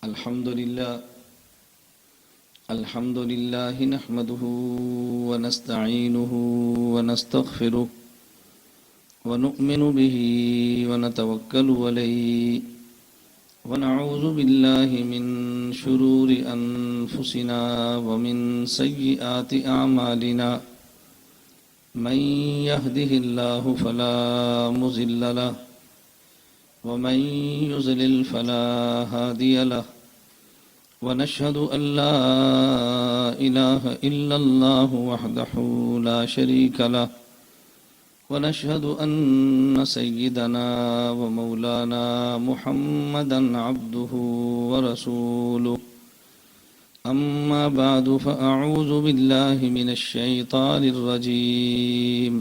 الحمد لله نحمده ونستعينه ونستغفره ونؤمن به ونتوكل عليه ونعوذ بالله من شرور أنفسنا ومن سيئات أعمالنا من يهده الله فلا مضل له ومن يضلل فلا هادي له ونشهد أن لا إله إلا الله وحده لا شريك له ونشهد أن سيدنا ومولانا محمدا عبده ورسوله أما بعد فأعوذ بالله من الشيطان الرجيم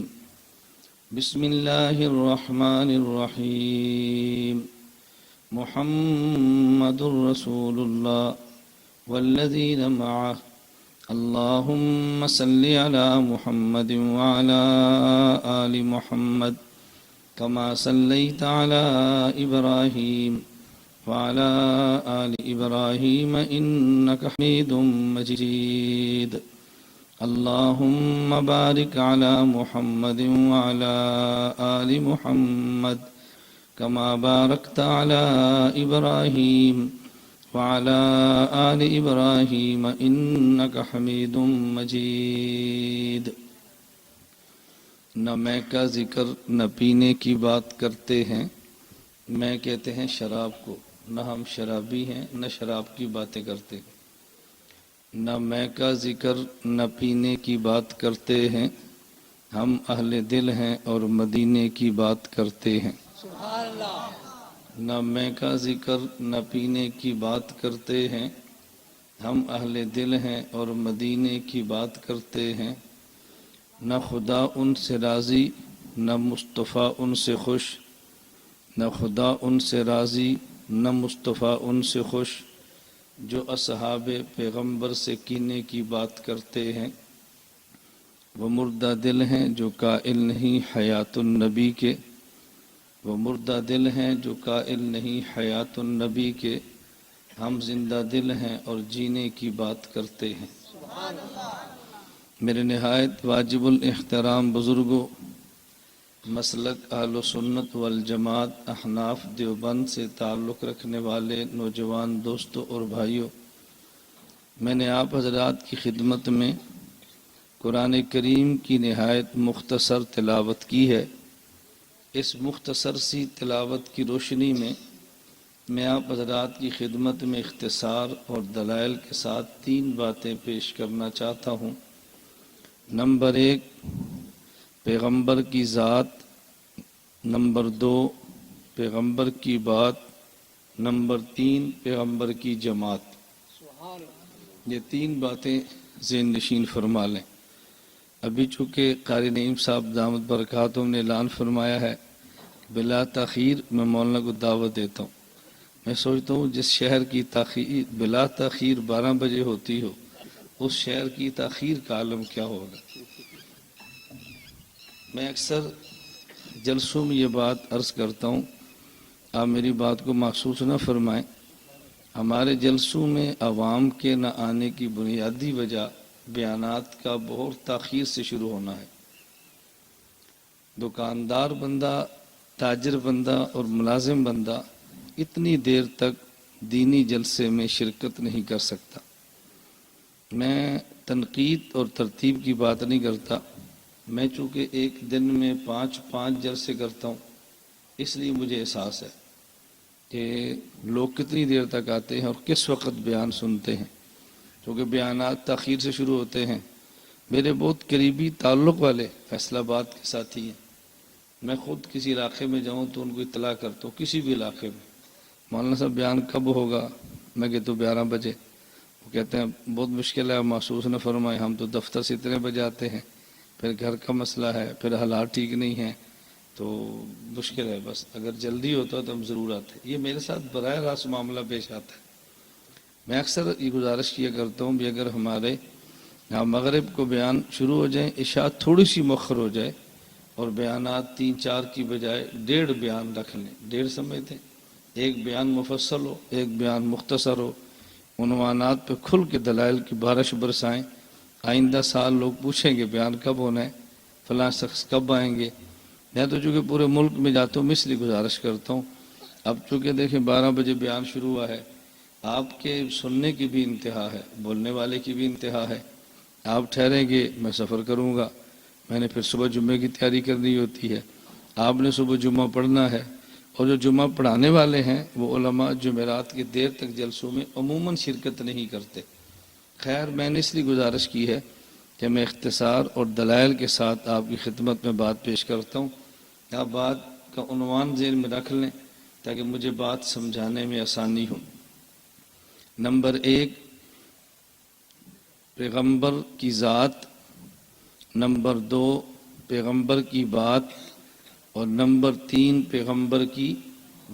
بسم الله الرحمن الرحيم محمد رسول الله والذين معه اللهم صل على محمد وعلى آل محمد كما صليت على إبراهيم وعلى آل إبراهيم إنك حميد مجيد اللهم بارك على محمد وعلى آل محمد كما باركت على إبراهيم وعلى آل إبراهيم إنك حميد مجيد۔ نہ میں کا ذکر نہ پینے کی بات کرتے ہیں، میں کہتے ہیں شراب کو، نہ ہم شرابی ہیں نہ شراب کی باتیں کرتے ہیں۔ نہ میں کا ذکر نہ پینے کی بات کرتے ہیں، ہم اہل دل ہیں اور مدینے کی بات کرتے ہیں۔ نہ میں کا ذکر نہ پینے کی بات کرتے ہیں، ہم اہل دل ہیں اور مدینے کی بات کرتے ہیں۔ نہ خدا ان سے راضی نہ مصطفیٰ ان سے خوش، نہ خدا ان سے راضی نہ مصطفیٰ ان سے خوش، جو اصحاب پیغمبر سے کینے کی بات کرتے ہیں۔ وہ مردہ دل ہیں جو قائل نہیں حیات النبی کے، وہ مردہ دل ہیں جو قائل نہیں حیات النبی کے، ہم زندہ دل ہیں اور جینے کی بات کرتے ہیں۔ میرے نہایت واجب الاحترام بزرگوں، مسلک اہل سنت والجماعت احناف دیوبند سے تعلق رکھنے والے نوجوان دوستوں اور بھائیوں، میں نے آپ حضرات کی خدمت میں قرآن کریم کی نہایت مختصر تلاوت کی ہے۔ اس مختصر سی تلاوت کی روشنی میں آپ حضرات کی خدمت میں اختصار اور دلائل کے ساتھ 3 باتیں پیش کرنا چاہتا ہوں۔ نمبر 1 پیغمبر کی ذات، نمبر 2 پیغمبر کی بات، نمبر 3 پیغمبر کی جماعت۔ یہ 3 باتیں ذہن نشین فرما لیں۔ ابھی چونکہ قاری نعیم صاحب دامت برکاتہم نے اعلان فرمایا ہے بلا تاخیر میں مولانا کو دعوت دیتا ہوں۔ میں سوچتا ہوں جس شہر کی تاخیر بلا تاخیر 12 بجے ہوتی ہو، اس شہر کی تاخیر کا عالم کیا ہوگا۔ میں اکثر جلسوں میں یہ بات عرض کرتا ہوں، آپ میری بات کو محسوس نہ فرمائیں۔ ہمارے جلسوں میں عوام کے نہ آنے کی بنیادی وجہ بیانات کا بہت تاخیر سے شروع ہونا ہے۔ دکاندار بندہ، تاجر بندہ اور ملازم بندہ اتنی دیر تک دینی جلسے میں شرکت نہیں کر سکتا۔ میں تنقید اور ترتیب کی بات نہیں کرتا، میں چونکہ ایک دن میں 5 جلسے کرتا ہوں، اس لیے مجھے احساس ہے کہ لوگ کتنی دیر تک آتے ہیں اور کس وقت بیان سنتے ہیں، کیونکہ بیانات تاخیر سے شروع ہوتے ہیں۔ میرے بہت قریبی تعلق والے فیصل آباد کے ساتھی ہیں، میں خود کسی علاقے میں جاؤں تو ان کو اطلاع کرتا ہوں، کسی بھی علاقے میں، مولانا صاحب بیان کب ہوگا؟ میں کہتا ہوں 11 بجے۔ وہ کہتے ہیں بہت مشکل ہے، محسوس نہ فرمائیں، ہم تو دفتر سے اتنے بجے آتے ہیں، پھر گھر کا مسئلہ ہے، پھر حالات ٹھیک نہیں ہیں، تو مشکل ہے، بس اگر جلدی ہوتا تو ہم ضرور آتے۔ یہ میرے ساتھ براہ راست معاملہ پیش آتا ہے۔ میں اکثر یہ گزارش کیا کرتا ہوں کہ اگر ہمارے یہاں مغرب کو بیان شروع ہو جائیں، عشاء تھوڑی سی مؤخر ہو جائے اور بیانات 3-4 کی بجائے 1.5 بیان رکھ لیں، 1.5 سمجھتے ہیں، ایک بیان مفصل ہو، ایک بیان مختصر ہو، عنوانات پہ کھل کے دلائل کی بارش برسائیں۔ آئندہ سال لوگ پوچھیں گے بیان کب ہونا ہے، فلاں شخص کب آئیں گے۔ میں تو چونکہ پورے ملک میں جاتا ہوں، میں اس لیے گزارش کرتا ہوں، اب چونکہ دیکھیں 12 بجے بیان شروع ہوا ہے، آپ کے سننے کی بھی انتہا ہے، بولنے والے کی بھی انتہا ہے۔ آپ ٹھہریں گے، میں سفر کروں گا، میں نے پھر صبح جمعے کی تیاری کرنی ہوتی ہے، آپ نے صبح جمعہ پڑھنا ہے، اور جو جمعہ پڑھانے والے ہیں وہ علماء جمعرات کے دیر تک جلسوں میں عموماً شرکت نہیں کرتے۔ خیر، میں نے اس لیے گزارش کی ہے کہ میں اختصار اور دلائل کے ساتھ آپ کی خدمت میں بات پیش کرتا ہوں۔ آپ بات کا عنوان ذہن میں رکھ لیں تاکہ مجھے بات سمجھانے میں آسانی ہو۔ نمبر 1، پیغمبر کی ذات، نمبر 2، پیغمبر کی بات، اور نمبر 3، پیغمبر کی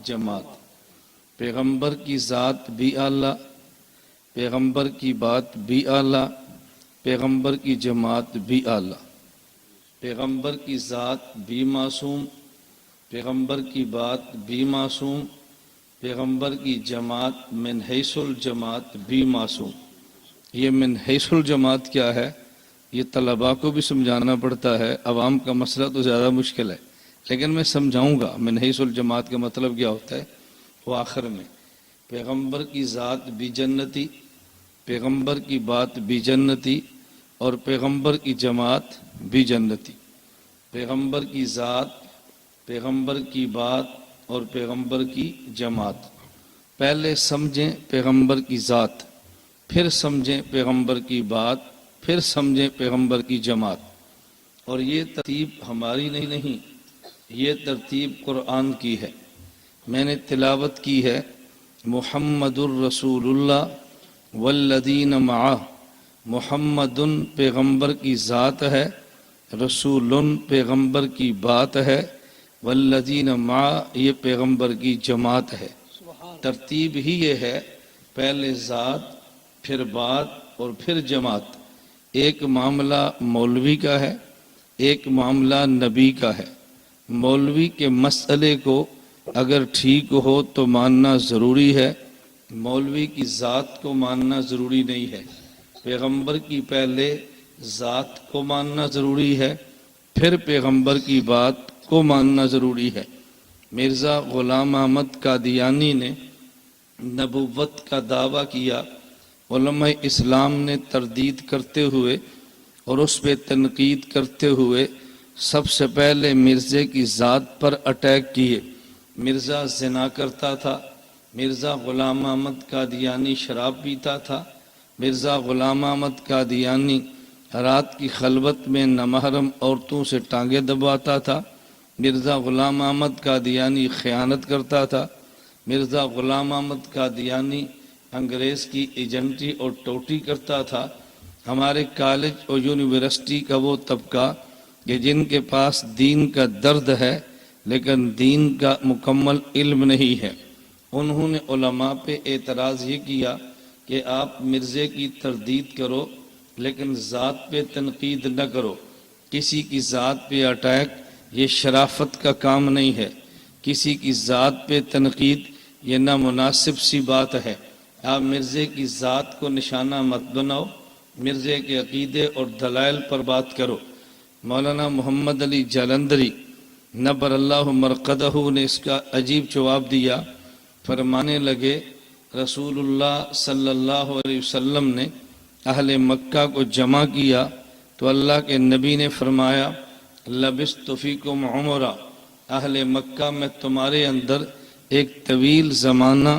جماعت۔ پیغمبر کی ذات بھی اعلیٰ، پیغمبر کی بات بھی اعلیٰ، پیغمبر کی جماعت بھی اعلیٰ۔ پیغمبر کی ذات بھی معصوم، پیغمبر کی بات بھی معصوم، پیغمبر کی جماعت من حیث الجماعت بھی معصوم۔ یہ من حیث الجماعت کیا ہے، یہ طلباء کو بھی سمجھانا پڑتا ہے، عوام کا مسئلہ تو زیادہ مشکل ہے، لیکن میں سمجھاؤں گا من حیث الجماعت کا مطلب کیا ہوتا ہے۔ وہ آخر میں پیغمبر کی ذات بھی جنتی، پیغمبر کی بات بھی جنتی، اور پیغمبر کی جماعت بھی جنتی۔ پیغمبر کی ذات، پیغمبر کی بات اور پیغمبر کی جماعت۔ پہلے سمجھیں پیغمبر کی ذات، پھر سمجھیں پیغمبر کی بات، پھر سمجھیں پیغمبر کی جماعت۔ اور یہ ترتیب ہماری نہیں، یہ ترتیب قرآن کی ہے۔ میں نے تلاوت کی ہے، محمد الرسول اللہ والذین معہ۔ محمد پیغمبر کی ذات ہے، رسول پیغمبر کی بات ہے، والذین معہ یہ پیغمبر کی جماعت ہے۔ ترتیب ہی یہ ہے، پہلے ذات، پھر بات اور پھر جماعت۔ ایک معاملہ مولوی کا ہے، ایک معاملہ نبی کا ہے۔ مولوی کے مسئلے کو اگر ٹھیک ہو تو ماننا ضروری ہے، مولوی کی ذات کو ماننا ضروری نہیں ہے۔ پیغمبر کی پہلے ذات کو ماننا ضروری ہے، پھر پیغمبر کی بات کو ماننا ضروری ہے۔ مرزا غلام احمد قادیانی نے نبوت کا دعویٰ کیا، علماء اسلام نے تردید کرتے ہوئے اور اس پہ تنقید کرتے ہوئے سب سے پہلے مرزے کی ذات پر اٹیک کیے۔ مرزا زنا کرتا تھا، مرزا غلام احمد قادیانی شراب پیتا تھا، مرزا غلام احمد قادیانی رات کی خلوت میں نامحرم عورتوں سے ٹانگیں دباتا تھا، مرزا غلام احمد قادیانی خیانت کرتا تھا، مرزا غلام احمد قادیانی انگریز کی ایجنٹی اور ٹوٹی کرتا تھا۔ ہمارے کالج اور یونیورسٹی کا وہ طبقہ کہ جن کے پاس دین کا درد ہے لیکن دین کا مکمل علم نہیں ہے، انہوں نے علماء پہ اعتراض یہ کیا کہ آپ مرزے کی تردید کرو لیکن ذات پہ تنقید نہ کرو۔ کسی کی ذات پہ اٹیک یہ شرافت کا کام نہیں ہے، کسی کی ذات پہ تنقید یہ نامناسب سی بات ہے۔ آپ مرزے کی ذات کو نشانہ مت بناؤ، مرزے کے عقیدے اور دلائل پر بات کرو۔ مولانا محمد علی جالندھری نبر اللہ مرقدہ نے اس کا عجیب جواب دیا، فرمانے لگے رسول اللہ صلی اللہ علیہ وسلم نے اہل مکہ کو جمع کیا تو اللہ کے نبی نے فرمایا لبثت فیکم عمرہ، اہل مکہ میں تمہارے اندر ایک طویل زمانہ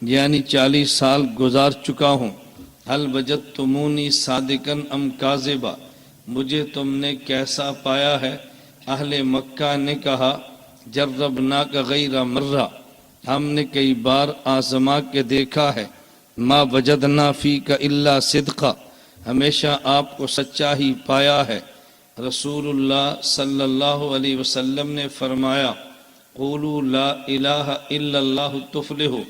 یعنی 40 سال گزار چکا ہوں۔ هل وجدتمونی صادقا ام کاذبا، مجھے تم نے کیسا پایا ہے؟ اہل مکہ نے کہا جربناک غیر مرہ، ہم نے کئی بار آزما کے دیکھا ہے، ما وجدنا فیک الا صدقا، ہمیشہ آپ کو سچا ہی پایا ہے۔ رسول اللہ صلی اللہ علیہ وسلم نے فرمایا قولوا لا الہ الا اللہ تفلحوا،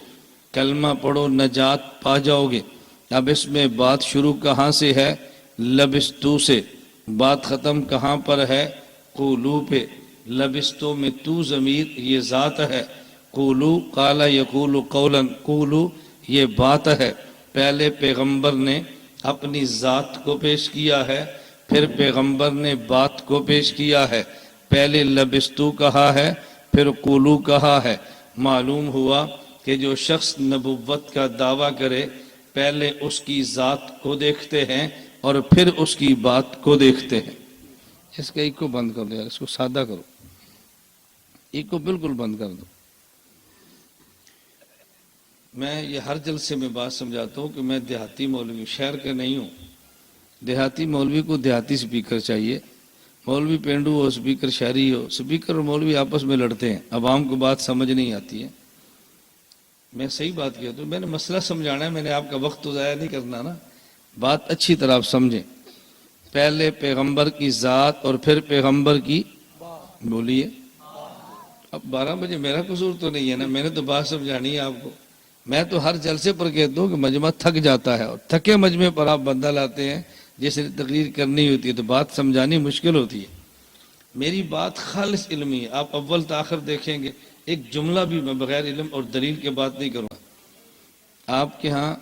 کلمہ پڑھو نجات پا جاؤ گے۔ اب اس میں بات شروع کہاں سے ہے؟ لبستو سے۔ بات ختم کہاں پر ہے؟ قولو پہ۔ لبستو میں تو ضمیر یہ ذات ہے، قولو قال یقول قولا، قولو یہ بات ہے، پہلے پیغمبر نے اپنی ذات کو پیش کیا ہے، پھر پیغمبر نے بات کو پیش کیا ہے، پہلے لبستو کہا ہے، پھر قولو کہا ہے۔ معلوم ہوا کہ جو شخص نبوت کا دعویٰ کرے پہلے اس کی ذات کو دیکھتے ہیں اور پھر اس کی بات کو دیکھتے ہیں۔ اس کا ایک کو بند کر دو یار، اس کو سادہ کرو، ایک کو بالکل بند کر دو۔ میں یہ ہر جلسے میں بات سمجھاتا ہوں کہ میں دیہاتی مولوی شہر کا نہیں ہوں۔ دیہاتی مولوی کو دیہاتی سپیکر چاہیے، مولوی پینڈو ہو، سپیکر شہری ہو۔ سپیکر اور مولوی آپس میں لڑتے ہیں، عوام کو بات سمجھ نہیں آتی ہے۔ میں صحیح بات کہتا ہوں، میں نے مسئلہ سمجھانا ہے، میں نے آپ کا وقت تو ضائع نہیں کرنا نا۔ بات اچھی طرح آپ سمجھیں، پہلے پیغمبر کی ذات اور پھر پیغمبر کی بولیے۔ اب 12 بجے میرا قصور تو نہیں ہے نا، میں نے تو بات سمجھانی ہے آپ کو۔ میں تو ہر جلسے پر کہتا ہوں کہ مجمع تھک جاتا ہے، اور تھکے مجمع پر آپ بندہ لاتے ہیں جس نے تقریر کرنی ہوتی ہے تو بات سمجھانی مشکل ہوتی ہے۔ میری بات خالص علمی ہے، آپ اول تاخر دیکھیں گے، ایک جملہ بھی میں بغیر علم اور دلیل کے بات نہیں کروں گا۔ آپ کے ہاں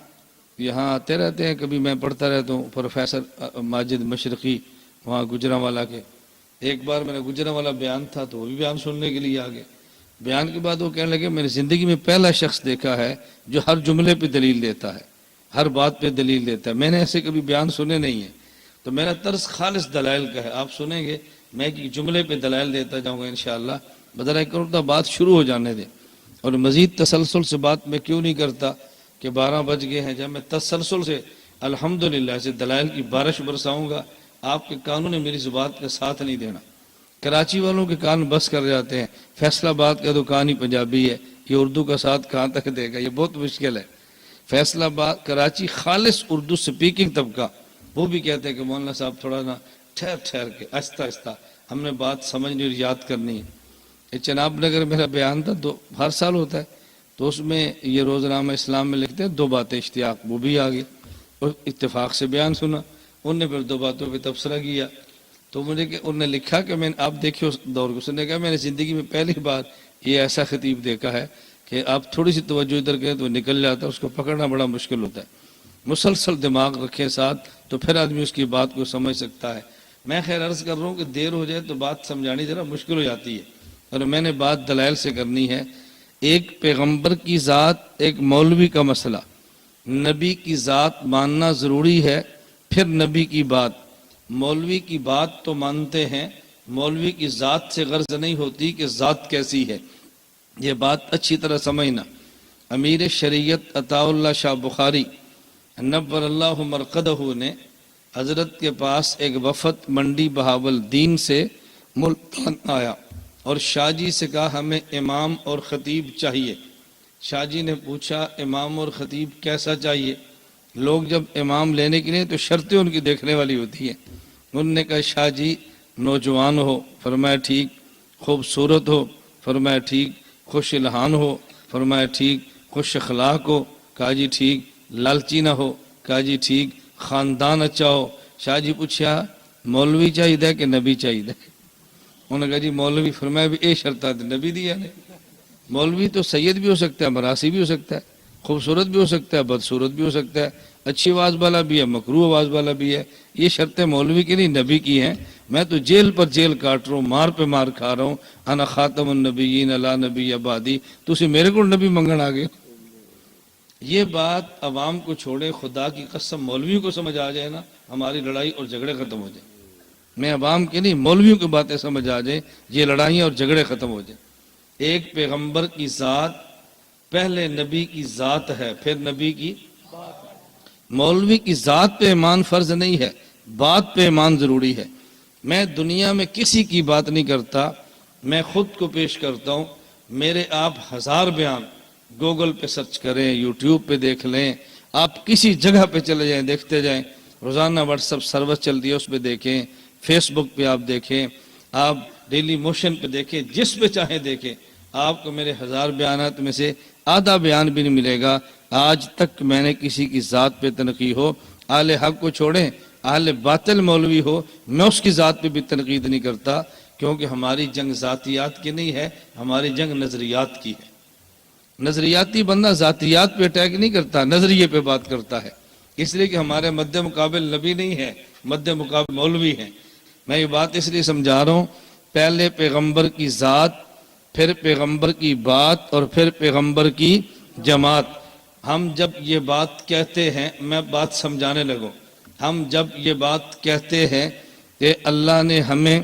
یہاں آتے رہتے ہیں، کبھی میں پڑھتا رہتا ہوں، پروفیسر ماجد مشرقی وہاں گجرانوالہ کے۔ ایک بار میں نے گجرانوالہ بیان تھا تو وہ بھی بیان سننے کے لیے آگے۔ بیان کے بعد وہ کہنے لگے میں نے زندگی میں پہلا شخص دیکھا ہے جو ہر جملے پہ دلیل دیتا ہے، ہر بات پہ دلیل دیتا ہے، میں نے ایسے کبھی بیان سنے نہیں ہیں۔ تو میرا طرز خالص دلائل کا ہے، آپ سنیں گے میں ایک جملے پہ دلائل دیتا جاؤں گا انشاءاللہ۔ بدرائے کروں تو بات شروع ہو جانے دیں، اور مزید تسلسل سے بات میں کیوں نہیں کرتا کہ 12 بج گئے ہیں، جب میں تسلسل سے الحمدللہ سے دلائل کی بارش برساؤں گا، آپ کے کانوں نے میری زبان کا ساتھ نہیں دینا۔ کراچی والوں کے کان بس کر جاتے ہیں، فیصل آباد کا تو کان ہی پنجابی ہے، یہ اردو کا ساتھ کہاں تک دے گا، یہ بہت مشکل ہے۔ فیصل آباد کراچی خالص اردو سپیکنگ طبقہ، وہ بھی کہتے ہیں کہ مولانا صاحب تھوڑا نا ٹھہر کے آہستہ آہستہ، ہم نے بات سمجھنی اور یاد کرنی ہے۔ یہ چناب نگر میرا بیان تھا، ہر سال ہوتا ہے، تو اس میں یہ روزنامہ اسلام میں لکھتے ہیں 2 باتیں اشتیاق، وہ بھی آ گئی اور اتفاق سے بیان سنا، انہوں نے پھر 2 باتوں پہ تبصرہ کیا۔ تو مجھے کہ انہوں نے لکھا کہ میں آپ دیکھیں اس دور کو، اس نے کہا میں نے زندگی میں پہلی بار یہ ایسا خطیب دیکھا ہے کہ آپ تھوڑی سی توجہ ادھر کریں تو نکل جاتا ہے، اس کو پکڑنا بڑا مشکل ہوتا ہے۔ مسلسل دماغ رکھیں ساتھ تو پھر آدمی اس کی بات کو سمجھ سکتا ہے۔ میں خیر عرض کر رہا ہوں کہ دیر ہو جائے تو بات سمجھانی ذرا مشکل ہو جاتی ہے، اور میں نے بات دلائل سے کرنی ہے۔ ایک پیغمبر کی ذات، ایک مولوی کا مسئلہ، نبی کی ذات ماننا ضروری ہے، پھر نبی کی بات۔ مولوی کی بات تو مانتے ہیں، مولوی کی ذات سے غرض نہیں ہوتی کہ ذات کیسی ہے، یہ بات اچھی طرح سمجھنا۔ امیر شریعت عطا اللہ شاہ بخاری نور اللہ مرقدہ نے حضرت کے پاس ایک وفد منڈی بہاول دین سے ملتان آیا اور شاہ جی سے کہا ہمیں امام اور خطیب چاہیے۔ شاہ جی نے پوچھا امام اور خطیب کیسا چاہیے؟ لوگ جب امام لینے کے لیے تو شرطیں ان کی دیکھنے والی ہوتی ہیں۔ انہوں نے کہا شاہ جی نوجوان ہو، فرمایا ٹھیک، خوبصورت ہو، فرمایا ٹھیک، خوش الحان ہو، فرمایا ٹھیک، خوش اخلاق ہو، کہا جی ٹھیک، لالچی نہ ہو، کہا جی ٹھیک، خاندان اچھا ہو۔ شاہ جی پوچھا مولوی چاہیے کہ نبی چاہیے؟ انہوں نے کہا جی مولوی، فرمایا بھی اے شرطہ نبی دیا نے۔ مولوی تو سید بھی ہو سکتا ہے، مراسی بھی ہو سکتا ہے، خوبصورت بھی ہو سکتا ہے، بدصورت بھی ہو سکتا ہے، اچھی آواز والا بھی ہے، مکروہ آواز والا بھی ہے۔ یہ شرطیں مولوی کی نہیں نبی کی ہیں۔ میں تو جیل پر جیل کاٹ رہا ہوں، مار پہ مار کھا رہا ہوں، انا خاتم النبیین لا نبی بعدی، تو اسی میرے کو نبی منگن آگے۔ یہ بات عوام کو چھوڑے، خدا کی قسم مولویوں کو سمجھ آ جائے نا، ہماری لڑائی اور جھگڑے ختم ہو جائیں۔ میں عوام کی نہیں، مولویوں کی باتیں سمجھ آ جائیں، یہ لڑائیاں اور جھگڑے ختم ہو جائیں۔ ایک پیغمبر کی ذات، پہلے نبی کی ذات ہے، پھر نبی کی۔ مولوی کی ذات پہ ایمان فرض نہیں ہے، بات پہ ایمان ضروری ہے۔ میں دنیا میں کسی کی بات نہیں کرتا، میں خود کو پیش کرتا ہوں۔ میرے آپ 1000 بیان گوگل پہ سرچ کریں، یوٹیوب پہ دیکھ لیں، آپ کسی جگہ پہ چلے جائیں، دیکھتے جائیں۔ روزانہ واٹس اپ سروس چلتی ہے، اس پہ دیکھیں، فیس بک پہ آپ دیکھیں، آپ ڈیلی موشن پہ دیکھیں، جس پہ چاہیں دیکھیں، آپ کو میرے 1000 بیانات میں سے آدھا بیان بھی نہیں ملے گا آج تک میں نے کسی کی ذات پہ تنقید ہو، اہل حق کو چھوڑیں، اہل باطل مولوی ہو، میں اس کی ذات پہ بھی تنقید نہیں کرتا، کیونکہ ہماری جنگ ذاتیات کی نہیں ہے، ہماری جنگ نظریات کی ہے۔ نظریاتی بندہ ذاتیات پہ اٹیک نہیں کرتا، نظریے پہ بات کرتا ہے، اس لیے کہ ہمارے مد مقابل نبی نہیں ہے، مد مقابل مولوی ہیں۔ میں یہ بات اس لیے سمجھا رہا ہوں، پہلے پیغمبر کی ذات، پھر پیغمبر کی بات، اور پھر پیغمبر کی جماعت۔ ہم جب یہ بات کہتے ہیں، میں بات سمجھانے لگوں، ہم جب یہ بات کہتے ہیں کہ اللہ نے ہمیں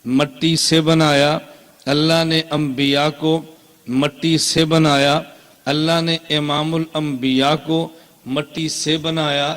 مٹی سے بنایا، اللہ نے انبیاء کو مٹی سے بنایا، اللہ نے امام الانبیاء کو مٹی سے بنایا،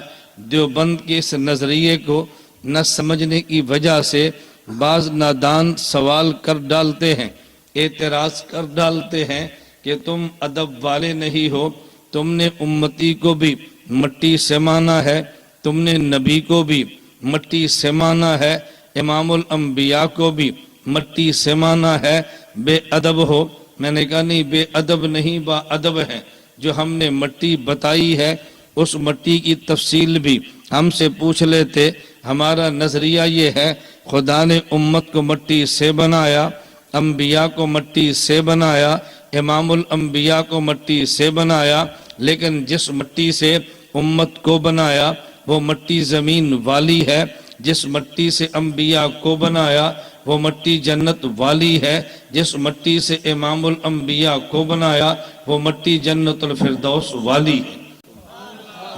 دیوبند کے اس نظریے کو نہ سمجھنے کی وجہ سے بعض نادان سوال کر ڈالتے ہیں، اعتراض کر ڈالتے ہیں کہ تم ادب والے نہیں ہو، تم نے امتی کو بھی مٹی سے مانا ہے، تم نے نبی کو بھی مٹی سے مانا ہے، امام الانبیاء کو بھی مٹی سے مانا ہے، بے ادب ہو۔ میں نے کہا نہیں، بے ادب نہیں، با ادب ہے۔ جو ہم نے مٹی بتائی ہے اس مٹی کی تفصیل بھی ہم سے پوچھ لیتے۔ ہمارا نظریہ یہ ہے، خدا نے امت کو مٹی سے بنایا، انبیاء کو مٹی سے بنایا، امام الانبیاء کو مٹی سے بنایا، لیکن جس مٹی سے امت کو بنایا وہ مٹی زمین والی ہے، جس مٹی سے انبیاء کو بنایا وہ مٹی جنت والی ہے، جس مٹی سے امام الانبیاء کو بنایا وہ مٹی جنت الفردوس والی ہے۔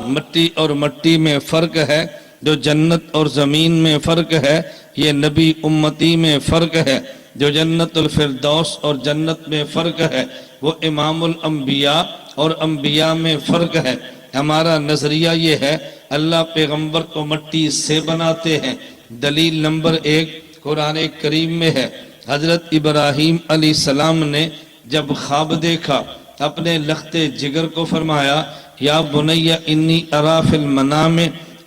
مٹی اور مٹی میں فرق ہے، جو جنت اور زمین میں فرق ہے یہ نبی امتی میں فرق ہے، جو جنت الفردوس اور جنت میں فرق ہے وہ امام الانبیاء اور انبیاء میں فرق ہے۔ ہمارا نظریہ یہ ہے، اللہ پیغمبر کو مٹی سے بناتے ہیں۔ دلیل نمبر 1 قرآن کریم میں ہے، حضرت ابراہیم علیہ السلام نے جب خواب دیکھا، اپنے لخت جگر کو فرمایا، یا بنی انی ارا فی المنام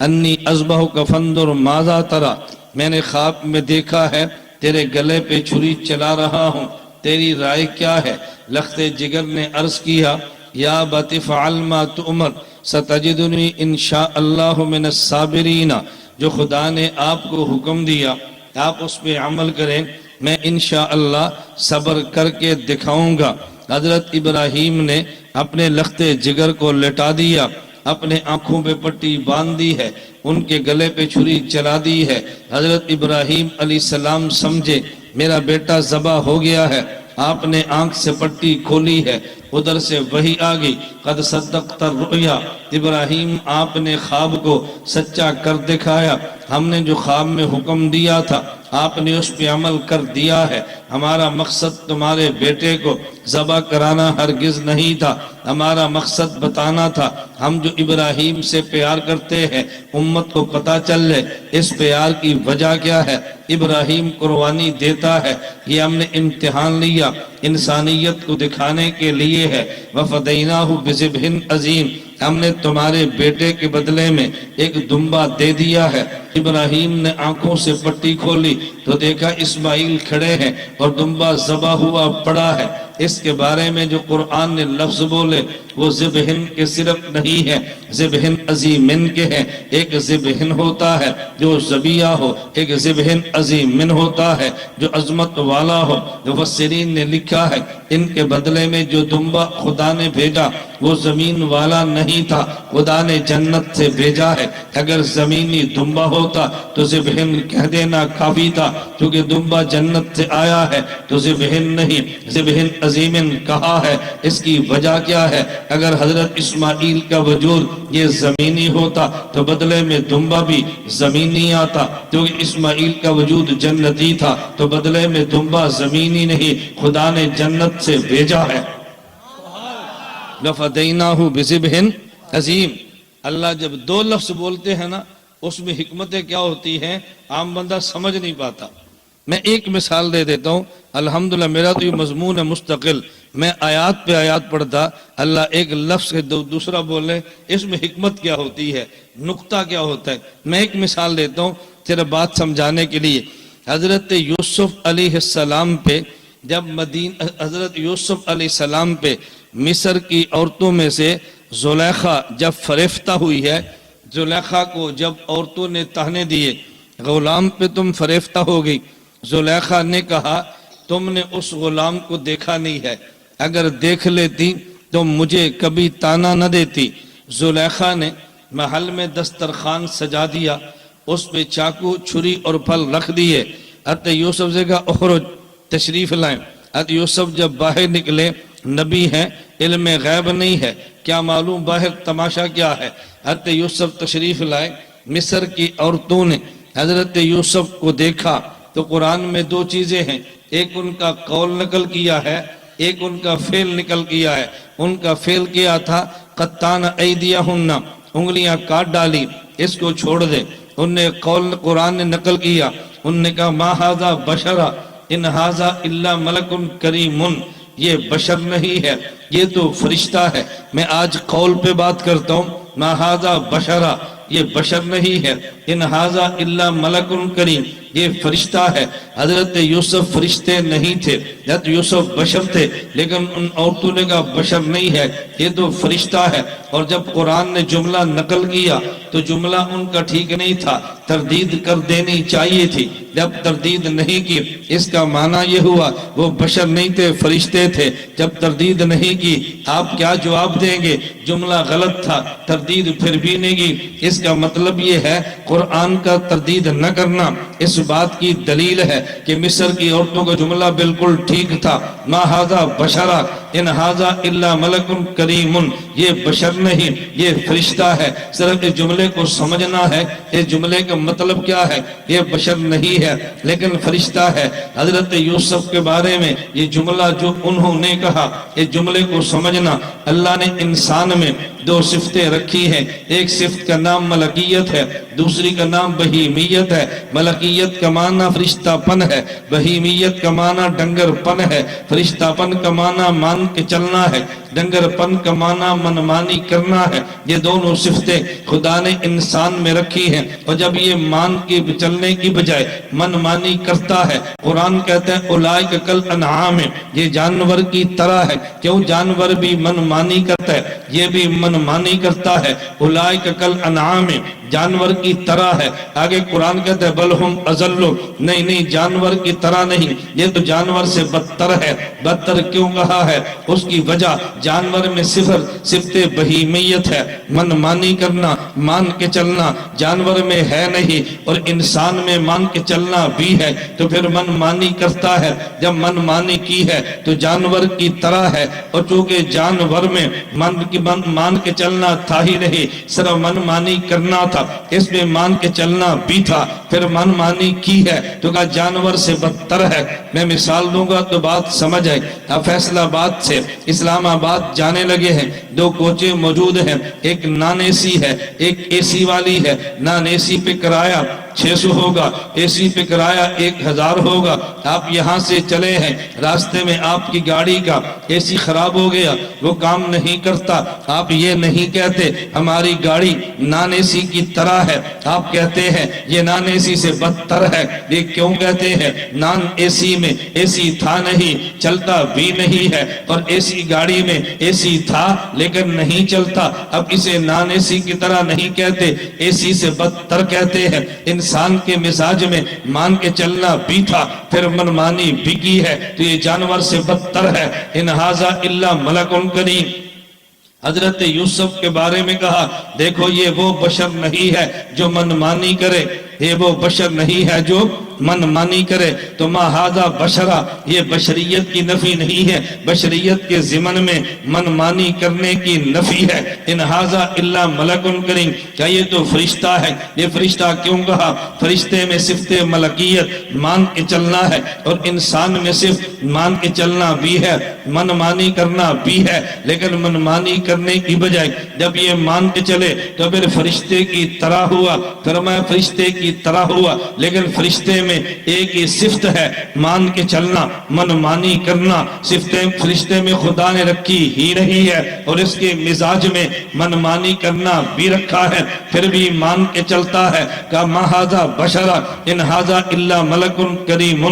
انی اذبحک فانظر ماذا تری، میں نے خواب میں دیکھا ہے تیرے گلے پہ چھری چلا رہا ہوں، تیری رائے کیا ہے؟ لخت جگر نے عرض کیا، یا ابت فعل ما تؤمر ستجدنی انشاء اللہ من الصابرین۔ جو خدا نے آپ کو حکم دیا آپ اس پہ عمل کریں، میں انشاءاللہ صبر کر کے دکھاؤں گا۔ حضرت ابراہیم نے اپنے لخت جگر کو لٹا دیا، اپنے آنکھوں پہ پٹی باندھ دی ہے، ان کے گلے پہ چھری چلا دی ہے۔ حضرت ابراہیم علیہ السلام سمجھے میرا بیٹا ذبح ہو گیا ہے، آپ نے آنکھ سے پٹی کھولی ہے، ادھر سے وحی آگئی، قد صدقت الرؤیا، ابراہیم آپ نے خواب کو سچا کر دکھایا، ہم نے جو خواب میں حکم دیا تھا آپ نے اس پہ عمل کر دیا ہے۔ ہمارا مقصد تمہارے بیٹے کو ذبح کرانا ہرگز نہیں تھا، ہمارا مقصد بتانا تھا ہم جو ابراہیم سے پیار کرتے ہیں امت کو پتہ چل جائے اس پیار کی وجہ کیا ہے۔ ابراہیم قربانی دیتا ہے، یہ ہم نے امتحان لیا، انسانیت کو دکھانے کے لیے ہے۔ وَفَدَيْنَاهُ بِذِبْحٍ عَظِيمٍ، ہم نے تمہارے بیٹے کے بدلے میں ایک دمبا دے دیا ہے۔ ابراہیم نے آنکھوں سے پٹی کھولی تو دیکھا اسماعیل کھڑے ہیں اور دمبا ذبح ہوا پڑا ہے۔ اس کے بارے میں جو قرآن نے لفظ بولے وہ ذبحن کے صرف نہیں ہے، ذبحن عظیمن کے ہیں۔ ایک ذبحن ہوتا ہے جو ذبیحہ ہو، ایک ذبحن عظیمن ہوتا ہے جو عظمت والا ہو۔ مفسرین نے لکھا ہے ان کے بدلے میں جو دمبا خدا نے بھیجا وہ زمین والا نہیں تھا، خدا نے جنت سے بھیجا ہے۔ اگر زمینی دمبا ہوتا تو ذبحن کہہ دینا کافی تھا، کیونکہ دمبا جنت سے آیا ہے تو ذبحن نہیں، ذبحن عظیمن کہا ہے۔ اس کی وجہ کیا ہے؟ اگر حضرت اسماعیل کا وجود یہ زمینی ہوتا تو بدلے میں دمبا بھی زمینی آتا، کیونکہ اسماعیل کا وجود جنتی تھا تو بدلے میں دمبا زمینی نہیں، خدا نے جنت سے بھیجا ہے۔ لَفَدَيْنَاهُ بِذِبْحٍ عَظِيمٍ، اللہ جب دو لفظ بولتے ہیں نا اس میں حکمتیں کیا ہوتی ہیں عام بندہ سمجھ نہیں پاتا۔ میں ایک مثال دے دیتا ہوں، الحمدللہ میرا تو یہ مضمون ہے مستقل، میں آیات پہ آیات پڑھتا، اللہ ایک لفظ کے دوسرا بولے اس میں حکمت کیا ہوتی ہے، نقطہ کیا ہوتا ہے۔ میں ایک مثال دیتا ہوں تیرا بات سمجھانے کے لیے۔ حضرت یوسف علیہ السلام پہ جب حضرت یوسف علیہ السلام پہ مصر کی عورتوں میں سے زلیخا جب فریفتہ ہوئی ہے، زلیخا کو جب عورتوں نے تانے دیے غلام پہ تم فریفتہ ہو گئی، زلیخا نے کہا تم نے اس غلام کو دیکھا نہیں ہے، اگر دیکھ لیتی تو مجھے کبھی تانا نہ دیتی۔ زلیخا نے محل میں دسترخوان سجا دیا، اس پہ چاقو، چھری اور پھل رکھ دیے۔ حضرت یوسف سے کہا اخرج، تشریف لائیں۔ حضرت یوسف جب باہر نکلے، نبی ہیں، علم غیب نہیں ہے، کیا معلوم باہر تماشا کیا ہے۔ حضرت یوسف تشریف لائے۔ مصر کی عورتوں نے حضرت یوسف کو دیکھا تو قرآن میں دو چیزیں ہیں، ایک ان کا قول نقل کیا ہے، ایک ان کا فعل نقل کیا ہے۔ ان کا فعل کیا تھا قطان ایدیہن، انگلیاں کاٹ ڈالی، اس کو چھوڑ دے۔ ان نے قول قرآن نے نقل کیا، ان نے کہا ما ھذا بشرا ان ھذا الا ملک کریم، یہ بشر نہیں ہے، یہ تو فرشتہ ہے۔ میں آج قول پہ بات کرتا ہوں، ما ھذا بشرا، یہ بشر نہیں ہے، ان ھذا الا ملک کریم، یہ فرشتہ ہے۔ حضرت یوسف فرشتے نہیں تھے، حضرت یوسف بشر تھے، لیکن ان عورتوں نے کہا بشر نہیں ہے، یہ تو فرشتہ ہے۔ اور جب قرآن نے جملہ نقل کیا تو جملہ ان کا ٹھیک نہیں تھا، تردید کر دینی چاہیے تھی، جب تردید نہیں کی اس کا معنی یہ ہوا وہ بشر نہیں تھے، فرشتے تھے۔ جب تردید نہیں کی آپ کیا جواب دیں گے؟ جملہ غلط تھا، تردید پھر بھی نہیں کی، اس کا مطلب یہ ہے قرآن کا تردید نہ کرنا اس بات کی دلیل ہے کہ مصر کی عورتوں کا جملہ بالکل ٹھیک تھا۔ ما ھذا بشرا ان ھذا الا ملک کریم، یہ بشر نہیں، یہ فرشتہ ہے۔ صرف اس جملے کو سمجھنا ہے، اس جملے کا مطلب کیا ہے، یہ بشر نہیں ہے لیکن فرشتہ ہے۔ حضرت یوسف کے بارے میں یہ جملہ جو انہوں نے کہا، اس جملے کو سمجھنا، اللہ نے انسان میں دو صفتیں رکھی ہیں، ایک صفت کا نام ملکیت ہے، دوسری کا نام بہیمیت ہے۔ ملکیت کا معنی فرشتہ پن ہے، بہیمیت کا معنی ڈنگر پن ہے۔ فرشتہ پن کا معنی مان کے چلنا ہے، ڈنگر پن کا معنی منمانی کرنا ہے۔ یہ دونوں صفتیں خدا نے انسان میں رکھی ہیں، اور جب یہ مان کے چلنے کی بجائے منمانی کرتا ہے، قرآن کہتے ہیں اولئک کالانعام، یہ جانور کی طرح ہے۔ کیوں؟ جانور بھی منمانی کرتا ہے، یہ بھی منمانی کرتا ہے۔ اولئک کالانعام، جانور کی طرح ہے۔ آگے قرآن کہتا ہے بل ہم اضل، نہیں جانور کی طرح نہیں، یہ تو جانور سے بدتر ہے۔ بدتر کیوں کہا ہے؟ اس کی وجہ جانور میں صفت بہیمیت ہے، من مانی کرنا، مان کے چلنا جانور میں ہے نہیں، اور انسان میں مان کے چلنا بھی ہے، تو پھر من مانی کرتا ہے۔ جب من مانی کی ہے تو جانور کی طرح ہے، اور چونکہ جانور میں مان کے چلنا تھا ہی نہیں، صرف من مانی کرنا تھا، اس میں مان کے چلنا بھی تھا، پھر من مانی کی ہے تو کہا جانور سے بدتر ہے۔ میں مثال دوں گا تو بات سمجھ آئے۔ اب فیصلہ آباد سے اسلام آباد جانے لگے ہیں، دو کوچیں موجود ہیں، ایک نان اے سی ہے، ایک اے سی والی ہے۔ نان اے سی پہ کرایہ 600 ہوگا، اے سی پہ کرایہ 1000 ہوگا۔ آپ یہاں سے چلے ہیں، راستے میں آپ کی گاڑی کا اے سی خراب ہو گیا، وہ کام نہیں کرتا، آپ یہ نہیں کہتے ہماری گاڑی نان اے سی کی طرح ہے، آپ کہتے ہیں یہ نان اے سی سے بدتر ہے۔ یہ کیوں کہتے ہیں؟ نان اے سی میں اے سی تھا نہیں، چلتا بھی نہیں ہے، اور اے سی گاڑی میں اے سی تھا لیکن نہیں چلتا، اب اسے نان اے سی کی طرح نہیں کہتے، اے سی سے بدتر کہتے ہیں۔ انسان کے مزاج میں مان کے چلنا بھی تھا، پھر منمانی بھی کی ہے، تو یہ جانور سے بدتر ہے۔ ان ھذا الا ملک کریم۔ حضرت یوسف کے بارے میں کہا دیکھو یہ وہ بشر نہیں ہے جو منمانی کرے، یہ وہ بشر نہیں ہے جو من مانی کرے۔ تو ما ھذا بشرا، یہ بشریت کی نفی نہیں ہے، بشریت کے ضمن میں من مانی کرنے کی نفی ہے۔ ان ھذا الا ملک کریم، کیا یہ تو فرشتہ ہے؟ یہ فرشتہ کیوں کہا؟ فرشتے میں صفت ملکیت مان کے چلنا ہے، اور انسان میں صرف مان کے چلنا بھی ہے، من مانی کرنا بھی ہے، لیکن من مانی کرنے کی بجائے جب یہ مان کے چلے تو پھر فرشتے کی طرح ہوا۔ فرمایا فرشتے کی طرح ہوا، لیکن فرشتے میں ایک ہی صفت ہے مان کے چلنا، من مانی کرنا۔ صفتیں فرشتے میں خدا نے رکھی ہی نہیں ہے، اور اس کے مزاج میں من مانی کرنا بھی رکھا ہے، پھر بھی مان کے چلتا ہے۔ کہا ما ھذا بشرا ان ھذا الا ملک کریم،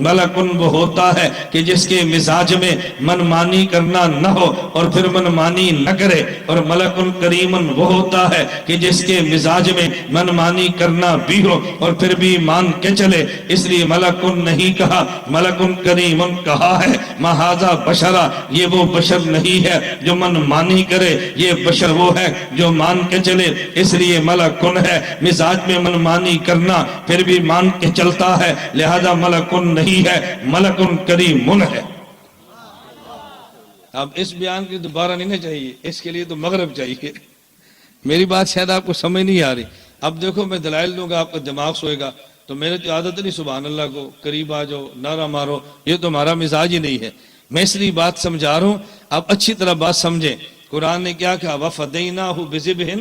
ملک وہ ہوتا ہے کہ جس کے مزاج میں من مانی کرنا نہ ہو اور پھر من مانی نہ کرے، اور ملک کریم وہ ہوتا ہے کہ جس کے مزاج میں من مانی کرنا بھی ہو اور پھر بھی مان کے چلے۔ اس لیے ملکن نہیں کہا، ملکن کریم کہا ہے۔ ما ھذا بشرا، یہ وہ بشر نہیں ہے جو من مانی کرے، یہ بشر وہ ہے جو مان کے چلے، اس لیے ملکن ہے۔ مزاج میں من مانی کرنا پھر بھی مان کے چلتا ہے، لہذا ملکن نہیں ہے، ملکن کریم ہے۔ اب اس بیان کی دوبارہ نہیں نہ چاہیے، اس کے لیے تو مغرب چاہیے۔ میری بات شاید آپ کو سمجھ نہیں آ رہی۔ اب دیکھو میں دلائل دوں گا، آپ کا دماغ سوئے گا، تو میرے تو عادت نہیں سبحان اللہ کو قریب آ جاؤ نعرہ مارو، یہ تو ہمارا مزاج ہی نہیں ہے۔ میں اس لیے بات سمجھا رہا ہوں، آپ اچھی طرح بات سمجھیں۔ قرآن نے کیا کہا؟ وَفَدَيْنَاهُ بِذِبْحٍ،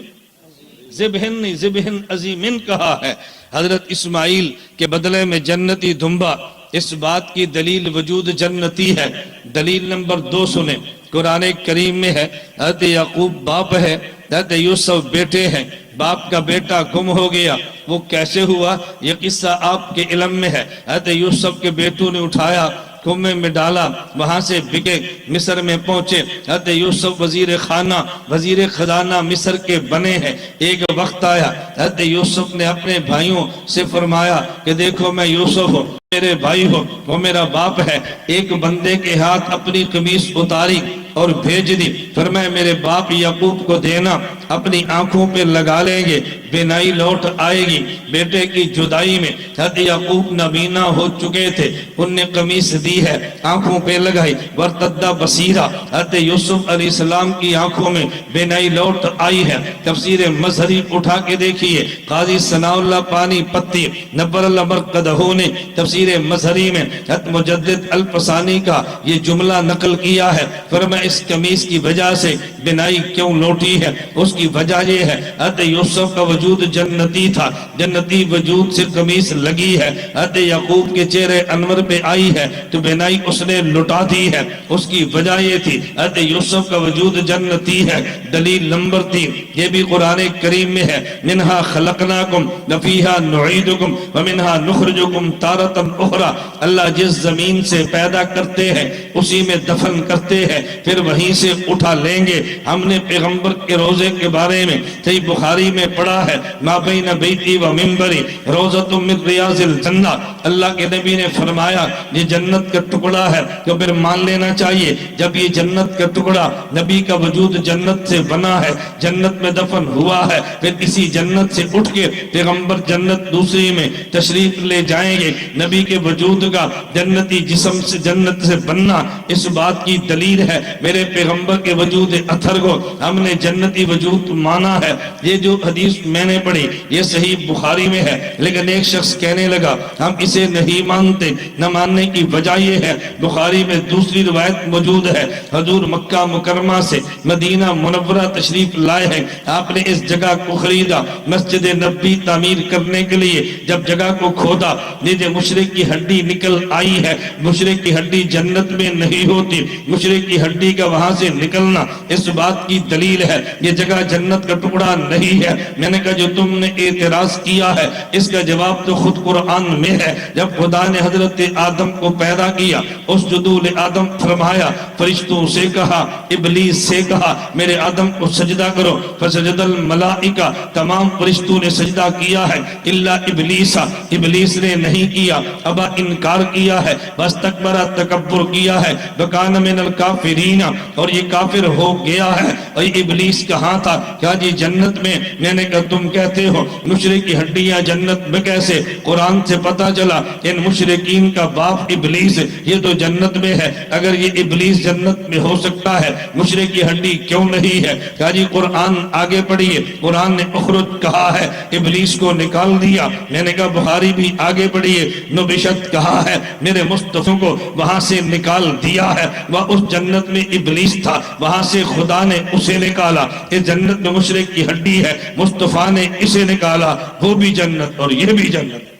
ذبحن نہیں ذبحن عظیمن کہا ہے۔ حضرت اسماعیل کے بدلے میں جنتی دمبا، اس بات کی دلیل وجود جنتی ہے۔ دلیل نمبر 2 سنیں، قرآن کریم میں ہے۔ حضرت یعقوب باپ ہے، حضرت یوسف بیٹے ہیں۔ باپ کا بیٹا گم ہو گیا، وہ کیسے ہوا یہ قصہ آپ کے علم میں ہے۔ حضرت یوسف کے بیٹوں نے اٹھایا، کنویں میں ڈالا، وہاں سے بکے مصر میں پہنچے۔ حضرت یوسف وزیر خانہ وزیر خزانہ مصر کے بنے ہیں۔ ایک وقت آیا، حضرت یوسف نے اپنے بھائیوں سے فرمایا کہ دیکھو میں یوسف ہوں، میرے بھائی ہو، وہ میرا باپ ہے۔ ایک بندے کے ہاتھ اپنی قمیص اتاری اور بھیج دی، فرمایا میرے باپ یعقوب کو دینا، اپنی آنکھوں پہ لگا لیں گے، بینائی لوٹ آئے گی۔ بیٹے کی جدائی میں حضرت یعقوب نابینا ہو چکے تھے، ان نے قمیص دی ہے، آنکھوں پہ لگائی، ورتدہ بصیرہ، حضرت یوسف علیہ السلام کی آنکھوں میں بینائی لوٹ آئی ہے۔ تفسیر مظہری اٹھا کے دیکھیے، قاضی ثناء اللہ پانی پتی نبر اللہ مرقدہ نے تفسیر مظہری میں حضرت مجدد الفسانی کا یہ جملہ نقل کیا ہے، فرمایا اس قمیص کی وجہ سے بینائی کیوں لوٹی ہے؟ اس کی وجہ یہ ہے حضرت یوسف کا وجود جنتی تھا، جنتی وجود سے قمیص لگی ہے، حضرت یعقوب کے چہرے انور پہ آئی ہے تو بینائی اس نے لٹا دی ہے، اس کی وجہ یہ تھی حضرت یوسف کا وجود جنتی ہے۔ دلیل نمبر 3 یہ بھی قرآن کریم میں ہے، منہا خلقناکم وفیہا نعیدکم ومنہا نخرجکم تارۃ اخری۔ اللہ جس زمین سے پیدا کرتے ہیں اسی میں دفن کرتے ہیں، پھر وہیں سے اٹھا لیں گے۔ ہم نے پیغمبر کے روزے کے بارے میں صحیح بخاری میں پڑھا ہے، ما بین بیتی و منبری روضۃ من ریاض الجنہ۔ اللہ کے نبی نے فرمایا یہ جنت کا ٹکڑا ہے، تو پھر مان لینا چاہیے جب یہ جنت کا ٹکڑا، نبی کا وجود جنت سے بنا ہے، جنت میں دفن ہوا ہے، پھر اسی جنت سے اٹھ کے پیغمبر جنت دوسری میں تشریف لے جائیں گے۔ نبی کے وجود کا جنتی جسم سے جنت سے بننا اس بات کی دلیل ہے، میرے پیغمبر کے وجود اثر کو ہم نے جنتی وجود مانا ہے۔ یہ جو حدیث میں نے پڑھی یہ صحیح بخاری میں ہے، لیکن ایک شخص کہنے لگا ہم اسے نہیں مانتے، نہ ماننے کی وجہ یہ ہے بخاری میں دوسری روایت موجود ہے، حضور مکہ مکرمہ سے مدینہ منورہ تشریف لائے ہیں، آپ نے اس جگہ کو خریدا مسجد نبی تعمیر کرنے کے لیے۔ جب جگہ کو کھودا یہ مشرک کی ہڈی نکل آئی ہے، مشرک کی ہڈی جنت میں نہیں ہوتی، مشرک کی ہڈی کا وہاں سے نکلنا اس بات کی دلیل ہے یہ جگہ جنت کا ٹکڑا نہیں ہے۔ میں نے کہا جو تم نے اعتراض کیا ہے اس کا جواب تو خود قرآن میں ہے۔ جب خدا نے حضرت آدم کو پیدا کیا اسجدوا لآدم فرمایا، فرشتوں سے کہا، ابلیس سے کہا میرے آدم کو سجدہ کرو، فسجد الملائکہ، تمام فرشتوں نے سجدہ کیا ہے الا ابلیس، ابلیس نے نہیں کیا، ابا انکار کیا ہے، واستکبر تکبر کیا ہے، وکان من الکافرین، اور یہ کافر ہو گیا ہے۔ اور ابلیس کہاں تھا؟ کہا جی جنت میں۔ میں نے کہا تم کہتے ہو مشرک کی ہڈیاں جنت میں کیسے؟ قرآن سے پتا چلا ان مشرکین کا باپ ابلیس یہ تو جنت میں ہے، اگر یہ ابلیس جنت میں ہو سکتا ہے مشرک کی ہڈی کیوں نہیں ہے؟ کہا جی قرآن آگے پڑھیے، قرآن نے اخرج کہا ہے، ابلیس کو نکال دیا۔ میں نے کہا بخاری بھی آگے پڑھیے، نبشت کہا ہے، میرے مصطفی کو وہاں سے نکال دیا ہے، وہ اس جنت میں ابلیس تھا، وہاں سے خدا نے اسے نکالا۔ اس جنت میں مشرک کی ہڈی ہے، مصطفیٰ نے اسے نکالا، وہ بھی جنت اور یہ بھی جنت،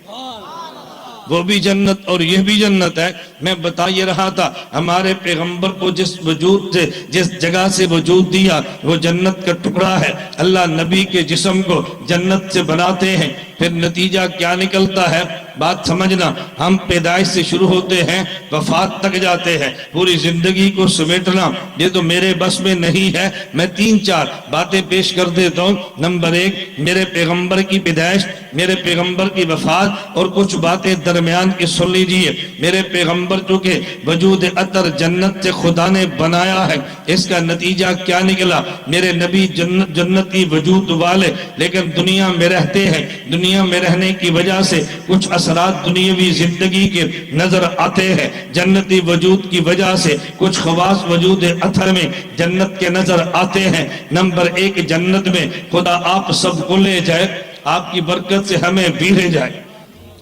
وہ بھی جنت اور یہ بھی جنت ہے۔ میں بتا یہ رہا تھا ہمارے پیغمبر کو جس وجود سے جس جگہ سے وجود دیا وہ جنت کا ٹکڑا ہے۔ اللہ نبی کے جسم کو جنت سے بناتے ہیں، پھر نتیجہ کیا نکلتا ہے؟ بات سمجھنا، ہم پیدائش سے شروع ہوتے ہیں وفات تک جاتے ہیں، پوری زندگی کو سمیٹنا یہ تو میرے بس میں نہیں ہے۔ میں 3-4 باتیں پیش کر دیتا ہوں۔ نمبر 1، میرے پیغمبر کی پیدائش، میرے پیغمبر کی وفات، اور کچھ باتیں درمیان کی سن لیجئے۔ میرے پیغمبر چونکہ وجود اطہر جنت سے خدا نے بنایا ہے، اس کا نتیجہ کیا نکلا؟ میرے نبی جنتی وجود والے، لیکن دنیا میں رہتے ہیں، دنیا میں رہنے کی وجہ سے کچھ اثرات دنیاوی زندگی کے نظر آتے ہیں، جنتی وجود کی وجہ سے کچھ خواص وجود اطہر میں جنت کے نظر آتے ہیں۔ نمبر 1، جنت میں خدا آپ سب کو لے جائے، آپ کی برکت سے ہمیں بھی لے جائے۔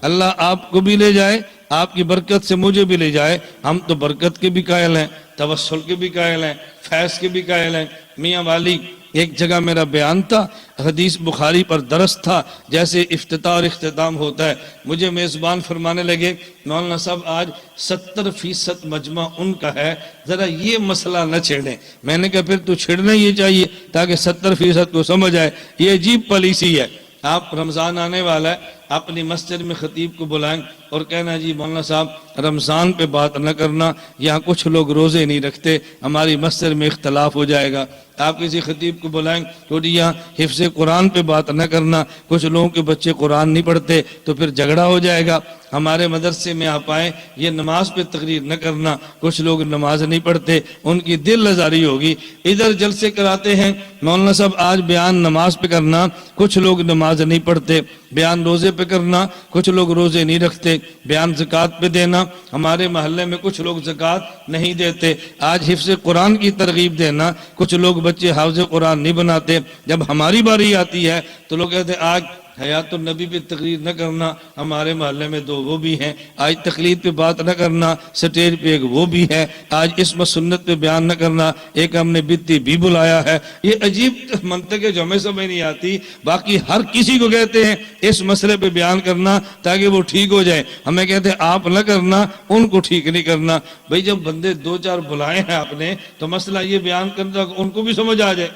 اللہ آپ کو بھی لے جائے، آپ کی برکت سے مجھے بھی لے جائے۔ ہم تو برکت کے بھی قائل ہیں، توسل کے بھی قائل ہیں، فیض کے بھی قائل ہیں۔ میاں والی ایک جگہ میرا بیان تھا، حدیث بخاری پر درس تھا، جیسے افتتاح اور اختتام ہوتا ہے، مجھے میزبان فرمانے لگے مولانا صاحب آج 70% مجمع ان کا ہے، ذرا یہ مسئلہ نہ چھیڑیں۔ میں نے کہا پھر تو چھیڑنا یہ چاہیے تاکہ 70% کو سمجھ آئے۔ یہ عجیب پالیسی ہے۔ آپ رمضان آنے والا ہے، اپنی مسجد میں خطیب کو بلائیں اور کہنا جی مولانا صاحب رمضان پہ بات نہ کرنا، یہاں کچھ لوگ روزے نہیں رکھتے، ہماری مسجد میں اختلاف ہو جائے گا۔ آپ کسی خطیب کو بلائیں تو یہاں حفظ قرآن پہ بات نہ کرنا، کچھ لوگوں کے بچے قرآن نہیں پڑھتے تو پھر جھگڑا ہو جائے گا۔ ہمارے مدرسے میں آپ آئیں، یہ نماز پہ تقریر نہ کرنا، کچھ لوگ نماز نہیں پڑھتے، ان کی دل آزاری ہوگی۔ ادھر جلسے کراتے ہیں مولانا صاحب آج بیان نماز پہ کرنا، کچھ لوگ نماز نہیں پڑھتے، بیان روزے پہ کرنا، کچھ لوگ روزے نہیں رکھتے، بیان زکوٰۃ پہ دینا، ہمارے محلے میں کچھ لوگ زکوٰۃ نہیں دیتے، آج حفظ قرآن کی ترغیب دینا، کچھ لوگ بچے حافظ قرآن نہیں بناتے۔ جب ہماری باری آتی ہے تو لوگ کہتے ہیں آج حیات النبی پہ تقریر نہ کرنا، ہمارے محلے میں 2 وہ بھی ہیں، آج تقلید پہ بات نہ کرنا، سٹیج پہ ایک وہ بھی ہے، آج اسم سنت پہ بیان نہ کرنا، ایک ہم نے بدتی بھی بلایا ہے۔ یہ عجیب منطق ہے جو ہمیں سمجھ نہیں آتی، باقی ہر کسی کو کہتے ہیں اس مسئلے پہ بیان کرنا تاکہ وہ ٹھیک ہو جائے، ہمیں کہتے ہیں آپ نہ کرنا، ان کو ٹھیک نہیں کرنا۔ بھئی جب بندے 2-4 بلائے ہیں آپ نے تو مسئلہ یہ بیان کرنا ان کو بھی سمجھ آ جائے۔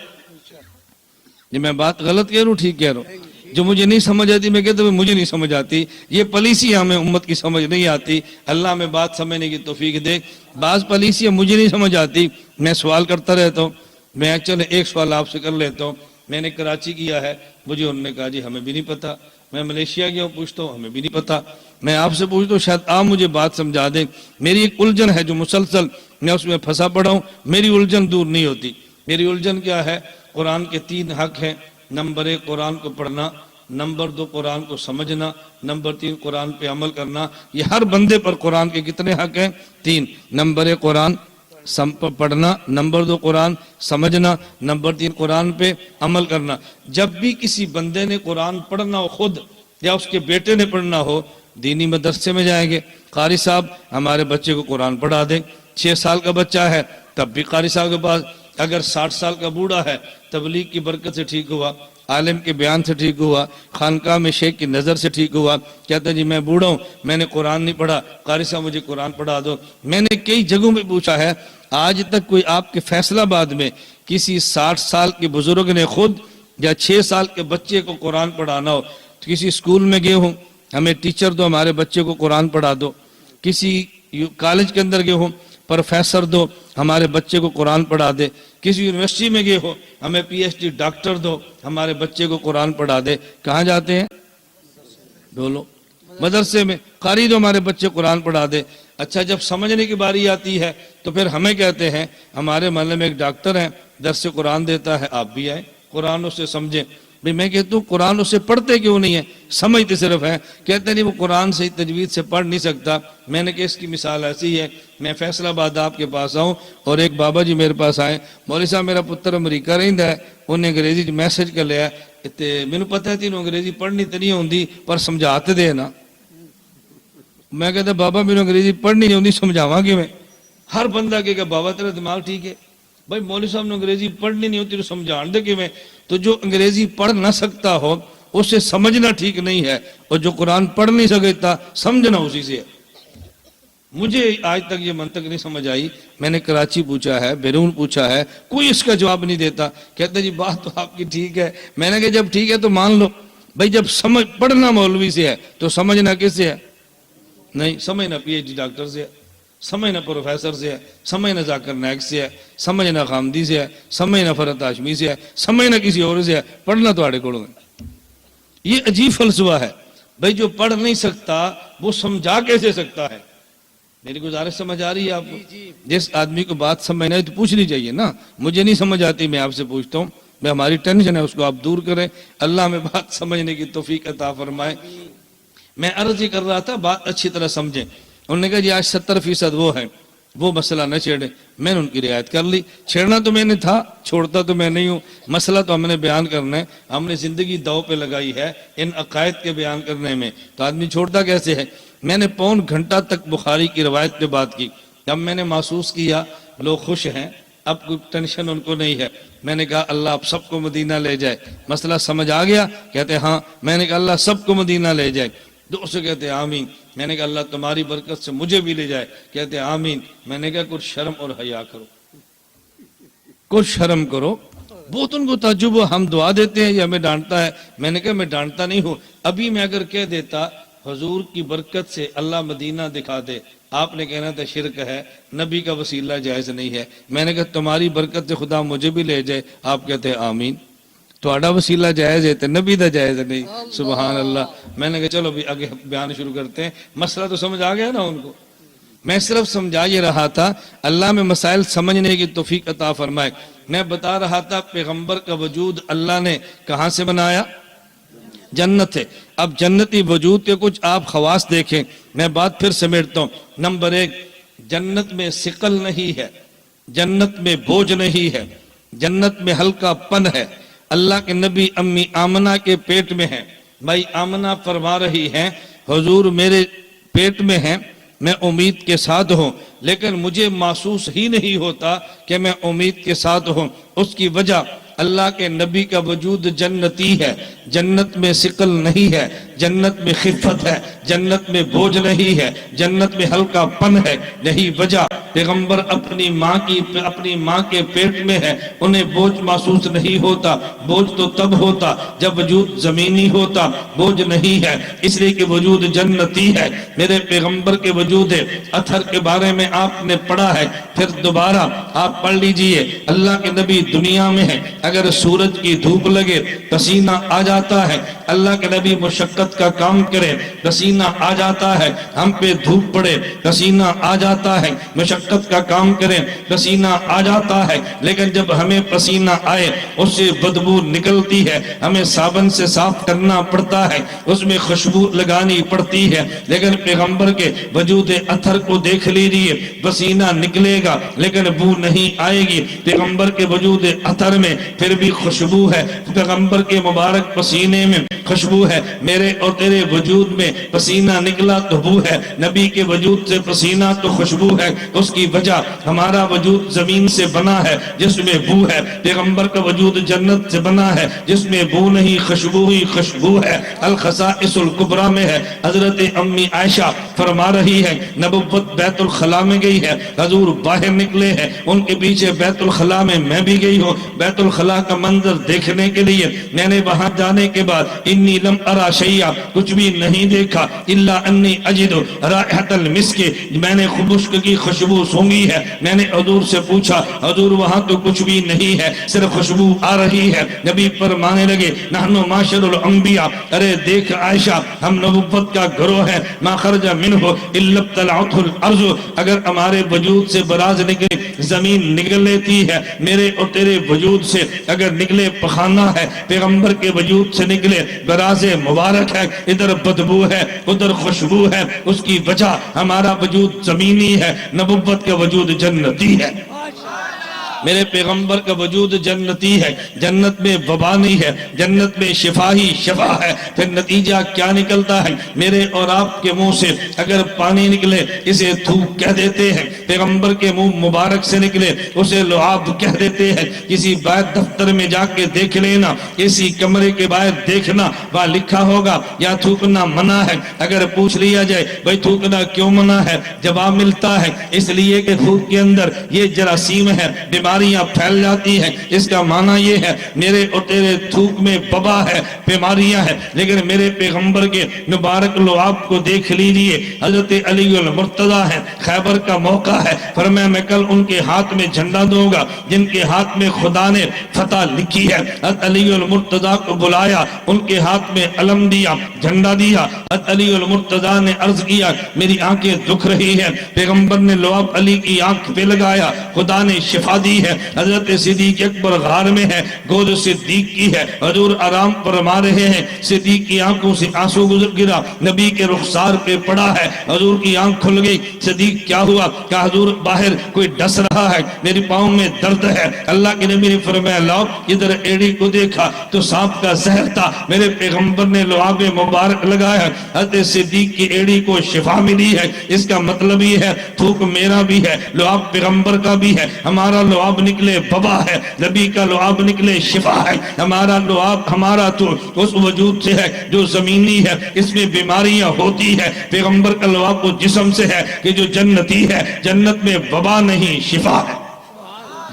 یہ میں بات غلط کہہ رہا ہوں ٹھیک کہہ رہا ہوں؟ جو مجھے نہیں سمجھ آتی میں کہتا ہوں مجھے نہیں سمجھ آتی، یہ پالیسیاں ہمیں امت کی سمجھ نہیں آتی، اللہ ہمیں بات سمجھنے کی توفیق دے۔ بعض پالیسیاں مجھے نہیں سمجھ آتی، میں سوال کرتا رہتا ہوں، میں چلے ایک سوال آپ سے کر لیتا ہوں۔ میں نے کراچی کیا ہے، مجھے انہوں نے کہا جی ہمیں بھی نہیں پتا۔ میں ملیشیا گیا ہوں، پوچھتا ہوں ہمیں بھی نہیں پتا۔ میں آپ سے پوچھتا ہوں شاید آپ مجھے بات سمجھا دیں۔ میری ایک الجھن ہے جو مسلسل میں اس میں پھنسا پڑا ہوں، میری الجھن دور نہیں ہوتی۔ میری الجھن کیا ہے؟ قرآن کے 3 حق ہیں، نمبر 1 قرآن کو پڑھنا، نمبر 2 قرآن کو سمجھنا، نمبر 3 قرآن پہ عمل کرنا۔ یہ ہر بندے پر قرآن کے کتنے حق ہیں؟ 3۔ نمبر 1 قرآن پڑھنا، نمبر 2 قرآن سمجھنا، نمبر 3 قرآن پہ عمل کرنا۔ جب بھی کسی بندے نے قرآن پڑھنا ہو خود یا اس کے بیٹے نے پڑھنا ہو، دینی مدرسے میں جائیں گے، قاری صاحب ہمارے بچے کو قرآن پڑھا دیں۔ 6 سال کا بچہ ہے تب بھی قاری صاحب کے پاس، اگر 60 سال کا بوڑھا ہے تبلیغ کی برکت سے ٹھیک ہوا، عالم کے بیان سے ٹھیک ہوا، خانقاہ میں شیخ کی نظر سے ٹھیک ہوا، کہتا ہے جی میں بوڑھا ہوں، میں نے قرآن نہیں پڑھا، قاری صاحب مجھے قرآن پڑھا دو۔ میں نے کئی جگہوں میں پوچھا ہے، آج تک کوئی آپ کے فیصلہ آباد میں کسی 60 سال کے بزرگ نے خود یا 6 سال کے بچے کو قرآن پڑھانا ہو؟ کسی اسکول میں گئے ہوں، ہمیں ٹیچر دو ہمارے بچے کو قرآن پڑھا دو، کسی کالج کے اندر گئے ہوں، پروفیسر دو ہمارے بچے کو قرآن پڑھا دے، کسی یونیورسٹی میں گئے ہو، ہمیں پی ایچ ڈی ڈاکٹر دو ہمارے بچے کو قرآن پڑھا دے، کہاں جاتے ہیں؟ ڈولو مدرسے میں، قاری دو ہمارے بچے قرآن پڑھا دے۔ اچھا جب سمجھنے کی باری آتی ہے تو پھر ہمیں کہتے ہیں ہمارے محلے میں ایک ڈاکٹر ہیں درس قرآن دیتا ہے، آپ بھی آئیں قرآن اسے سمجھیں۔ بھئی میں کہتا ہوں قرآن اسے پڑھتے کیوں نہیں ہے؟ سمجھتے صرف ہیں۔ کہتے نہیں وہ قرآن سے تجوید سے پڑھ نہیں سکتا۔ میں نے کہا اس کی مثال ایسی ہے، میں فیصل آباد آپ کے پاس آؤں اور ایک بابا جی میرے پاس آئے، مولوی صاحب میرا پتر امریکہ رہندا ہے، انہیں انگریزی میسج کر لیا تے مینوں پتہ ہے تینوں انگریزی پڑھنی تے نہیں ہوندی پر سمجھاتے دے نا۔ میں کہتا بابا میرے انگریزی پڑھنی نہیں ہوندی سمجھاواں کیویں؟ ہر بندہ کہے گا بابا تیرا دماغ ٹھیک ہے، بھائی مولوی صاحب نے انگریزی پڑھنی نہیں ہوتی تو سمجھان دے کیویں؟ تو جو انگریزی پڑھ نہ سکتا ہو اسے سمجھنا ٹھیک نہیں ہے، اور جو قرآن پڑھ نہیں سکتا سمجھنا اسی سے ہے۔ مجھے آج تک یہ منطق نہیں سمجھ آئی، میں نے کراچی پوچھا ہے، بیرون پوچھا ہے، کوئی اس کا جواب نہیں دیتا۔ کہتے جی بات تو آپ کی ٹھیک ہے۔ میں نے کہا جب ٹھیک ہے تو مان لو، بھائی جب پڑھنا مولوی سے ہے تو سمجھنا کس سے ہے؟ نہیں سمجھنا پی ایچ ڈی ڈاکٹر سے ہے، سمجھنا پروفیسر سے ہے، سمجھنا ذاکر نائک سے ہے، سمجھنا خامدی سے ہے، سمجھنا فرحت ہاشمی سے ہے، سمجھنا کسی اور سے ہے، پڑھنا تو آڑے کوڑوں ہے۔ یہ عجیب فلسفہ ہے بھئی، جو پڑھ نہیں سکتا وہ سمجھا کیسے سکتا ہے؟ میری گزارش سمجھ آ رہی ہے آپ کو؟ جس آدمی کو بات سمجھنا ہے تو پوچھنی چاہیے نا، مجھے نہیں سمجھ آتی میں آپ سے پوچھتا ہوں، میں ہماری ٹینشن ہے اس کو آپ دور کریں، اللہ ہمیں بات سمجھنے کی توفیق عطا فرمائے۔ میں عرض یہ کر رہا تھا بات اچھی طرح سمجھیں۔ انہوں نے کہا جی آج 70% وہ ہے، وہ مسئلہ نہ چھیڑیں، میں نے ان کی رعایت کر لی۔ چھیڑنا تو میں نے تھا، چھوڑتا تو میں نہیں ہوں، مسئلہ تو ہم نے بیان کرنا ہے، ہم نے زندگی داؤ پہ لگائی ہے ان عقائد کے بیان کرنے میں، تو آدمی چھوڑتا کیسے ہے؟ میں نے پون گھنٹہ تک بخاری کی روایت پہ بات کی، جب میں نے محسوس کیا لوگ خوش ہیں، اب کوئی ٹینشن ان کو نہیں ہے، میں نے کہا اللہ آپ سب کو مدینہ لے جائے۔ مسئلہ سمجھ آ گیا؟ کہتے ہاں۔ میں نے کہا اللہ سب کو مدینہ لے جائے۔ دوسرے کہتے ہیں آمین۔ میں نے کہا اللہ تمہاری برکت سے مجھے بھی لے جائے۔ کہتے ہیں آمین۔ میں نے کہا کچھ شرم اور حیا کرو، کچھ شرم کرو۔ بہت ان کو تعجب ہوا، ہم دعا دیتے ہیں یہ ہمیں ڈانٹتا ہے۔ میں نے کہا میں ڈانٹتا نہیں ہوں، ابھی میں اگر کہہ دیتا حضور کی برکت سے اللہ مدینہ دکھا دے، آپ نے کہنا تھا شرک ہے، نبی کا وسیلہ جائز نہیں ہے۔ میں نے کہا تمہاری برکت سے خدا مجھے بھی لے جائے، آپ کہتے ہیں آمین۔ تھوڑا وسیلہ جائز ہے تو نبی دا جائز نہیں، سبحان اللہ۔ میں نے کہا چلو بھی آگے بیان شروع کرتے ہیں، مسئلہ تو سمجھ آ گیا نا ان کو؟ میں صرف سمجھا یہ رہا تھا اللہ میں مسائل سمجھنے کی توفیق عطا فرمائے۔ میں بتا رہا تھا پیغمبر کا وجود اللہ نے کہاں سے بنایا؟ جنت ہے۔ اب جنتی وجود کے کچھ آپ خواص دیکھیں، میں بات پھر سمیٹتا ہوں۔ نمبر 1، جنت میں ثقل نہیں ہے، جنت میں بوجھ نہیں ہے، جنت میں ہلکا پن ہے۔ اللہ کے نبی امی آمنہ کے پیٹ میں ہیں، بھائی آمنہ فرما رہی ہیں حضور میرے پیٹ میں ہیں، میں امید کے ساتھ ہوں، لیکن مجھے محسوس ہی نہیں ہوتا کہ میں امید کے ساتھ ہوں۔ اس کی وجہ اللہ کے نبی کا وجود جنتی ہے، جنت میں ثقل نہیں ہے، جنت میں خفت ہے، جنت میں بوجھ نہیں ہے، جنت میں ہلکا پن ہے۔ یہی وجہ پیغمبر اپنی ماں کے پیٹ میں ہے، انہیں بوجھ محسوس نہیں ہوتا۔ بوجھ تو تب ہوتا جب وجود زمینی ہوتا، بوجھ نہیں ہے، اس لیے کہ وجود جنتی ہے۔ میرے پیغمبر کے وجود اثر کے بارے میں آپ نے پڑھا ہے، پھر دوبارہ آپ پڑھ لیجئے۔ اللہ کے نبی دنیا میں ہے، اگر سورج کی دھوپ لگے پسینہ آ جاتا ہے، اللہ کے نبی مشقت کا کام کرے پسینہ آ جاتا ہے، ہم پہ دھوپ پڑے پسینہ آ جاتا ہے، مشقت کا کام کرے پسینہ آ جاتا ہے، لیکن جب ہمیں پسینہ آئے اس سے بدبو نکلتی ہے، ہمیں صابن سے صاف کرنا پڑتا ہے، اس میں خوشبو لگانی پڑتی ہے، لیکن پیغمبر کے وجود اثر کو دیکھ لیجئے، پسینہ نکلے گا لیکن بو نہیں آئے گی۔ پیغمبر کے وجود اثر میں پھر بھی خوشبو ہے، پیغمبر کے مبارک پسینے میں خوشبو ہے۔ میرے اور تیرے وجود میں پسینہ نکلا تو بو ہے، نبی کے وجود سے پسینہ تو خوشبو ہے۔ اس کی وجہ ہمارا وجود زمین سے بنا ہے جس میں بو ہے، پیغمبر کا وجود جنت سے بنا ہے جس میں بو نہیں خوشبو ہی خوشبو ہے۔ الخصائص الکبریٰ میں ہے، حضرت امی عائشہ فرما رہی ہے نبوت بیت الخلاء میں گئی ہے، حضور باہر نکلے ہیں، ان کے پیچھے بیت الخلاء میں بھی گئی ہوں۔ بیت الخلاء کا منظر دیکھنے کے لیے میں نے وہاں جانے کے بعد انی لم ارا شیئا، کچھ بھی نہیں دیکھا، الا انی اجد رائحۃ المسک، میں نے خشک کی خوشبو سونگی ہے۔ میں نے حضور سے پوچھا حضور وہاں تو کچھ بھی نہیں ہے، صرف خوشبو آ رہی ہے۔ نبی فرمانے لگے نحن معاشر الانبیاء، ارے دیکھ عائشہ ہم نبوت کا گروہ ہے، ما خرج منہ الا ابتلعته الارض، اگر ہمارے وجود سے براز نکلے زمین نگل لیتی ہے، میرے اور تیرے وجود سے اگر نکلے پخانہ ہے، پیغمبر کے وجود سے نکلے براز مبارک ہے، ادھر بدبو ہے ادھر خوشبو ہے۔ اس کی وجہ ہمارا وجود زمینی ہے، نبوت کا وجود جنتی ہے۔ میرے پیغمبر کا وجود جنتی ہے، جنت میں وبا نہیں ہے، جنت میں شفا ہی شفا ہے۔ پھر نتیجہ کیا نکلتا ہے؟ میرے اور آپ کے منہ سے اگر پانی نکلے اسے تھوک کہہ دیتے ہیں، پیغمبر کے منہ مبارک سے نکلے اسے لعاب کہہ دیتے ہیں۔ کسی باہر دفتر میں جا کے دیکھ لینا، کسی کمرے کے باہر دیکھنا، وہاں لکھا ہوگا یا تھوکنا منع ہے۔ اگر پوچھ لیا جائے بھئی تھوکنا کیوں منع ہے، جواب ملتا ہے اس لیے کہ تھوک کے اندر یہ جراثیم ہے، بیماریاں پھیل جاتی ہیں، اس کا معنی یہ ہے میرے اور تیرے تھوک میں وبا ہے، بیماریاں ہیں۔ لیکن میرے پیغمبر کے مبارک لعاب کو دیکھ لیجئے، حضرت علی المرتضیٰ ہے، خیبر کا موقع ہے، فرمایا میں کل ان کے ہاتھ میں جھنڈا دوں گا جن کے ہاتھ میں خدا نے فتح لکھی ہے۔ حضرت علی المرتضیٰ کو بلایا، ان کے ہاتھ میں علم دیا، جھنڈا دیا۔ حضرت علی المرتضیٰ نے عرض کیا میری آنکھیں دکھ رہی ہیں، پیغمبر نے لعاب علی کی آنکھ پہ لگایا، خدا نے شفا دی ہے۔ حضرت صدیق اکبر غار میں ہے، گود صدیق کی ہے، حضور آرام فرما رہے ہیں، صدیق کی آنکھوں سے آنسو گزر گرا، نبی کے رخسار پہ پڑا ہے، حضور کی آنکھ کھل گئی۔ صدیق کیا ہوا؟ کہ حضور باہر کوئی ڈس رہا ہے، میری پاؤں میں درد ہے۔ اللہ کے نبی نے فرمایا لاؤ، ادھر ایڑی کو دیکھا تو سانپ کا زہر تھا، میرے پیغمبر نے لعاب مبارک لگایا، حضرت صدیق کی ایڑی کو شفا ملی ہے۔ اس کا مطلب یہ ہے تھوک میرا بھی ہے، لعاب پیغمبر کا بھی ہے، ہمارا لعاب نکلے وبا ہے، نبی کا لعاب نکلے شفا ہے۔ ہمارا لعاب ہمارا تو اس وجود سے ہے جو زمینی ہے، اس میں بیماریاں ہوتی ہے، پیغمبر کا لعاب وہ جسم سے ہے کہ جو جنتی ہے، جنت میں وبا نہیں شفا ہے،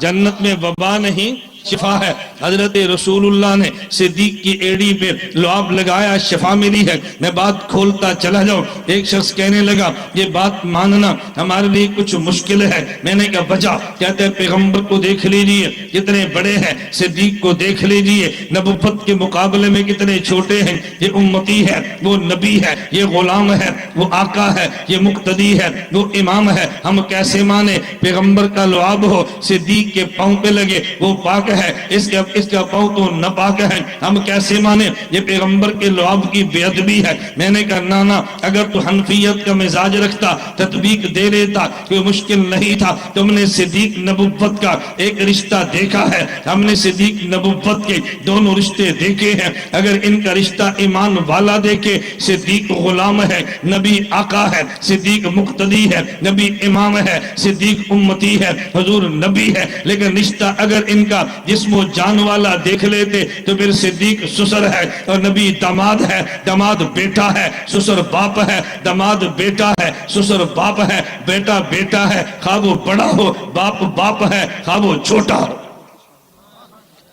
جنت میں وبا نہیں شفا ہے۔ حضرت رسول اللہ نے صدیق کی ایڑی پہ لعاب لگایا، شفا ملی ہے۔ میں بات کھولتا چلا جاؤں، ایک شخص کہنے لگا یہ بات ماننا ہمارے لیے کچھ مشکل ہے۔ میں نے کہا وجہ؟ کہتے ہیں پیغمبر کو دیکھ لیجئے کتنے بڑے ہیں، صدیق کو دیکھ لیجئے نبوت کے مقابلے میں کتنے چھوٹے ہیں، یہ امتی ہے، وہ نبی ہے، یہ غلام ہے، وہ آقا ہے، یہ مقتدی ہے، وہ امام ہے۔ ہم کیسے مانے پیغمبر کا لعاب ہو صدیق کے پاؤں پہ لگے وہ پاک ہے، اس کا پاؤں تو ناپاک ہے، ہم کیسے مانے یہ پیغمبر کے لعاب کی بے ادبی ہے؟ میں نے کہا نانا اگر تو حنفیت کا مزاج رکھتا تطبیق دے لیتا، کوئی مشکل نہیں تھا۔ تم نے صدیق نبوت کا ایک رشتہ دیکھا ہے، ہم نے صدیق نبوت کے دونوں رشتے دیکھے ہیں، اگر ان کا رشتہ ایمان والا دیکھے، صدیق غلام ہے، نبی آقا ہے، صدیق مقتدی ہے، نبی امام ہے، صدیق امتی ہے، حضور نبی ہے، لیکن رشتہ اگر ان کا جسم و جان والا دیکھ لیتے تو پھر صدیق سسر ہے اور نبی داماد ہے، داماد بیٹا ہے، سسر باپ ہے، داماد بیٹا ہے، سسر باپ ہے، بیٹا بیٹا ہے، خواہ وہ بڑا ہو، باپ باپ ہے، خواہ وہ چھوٹا ہو۔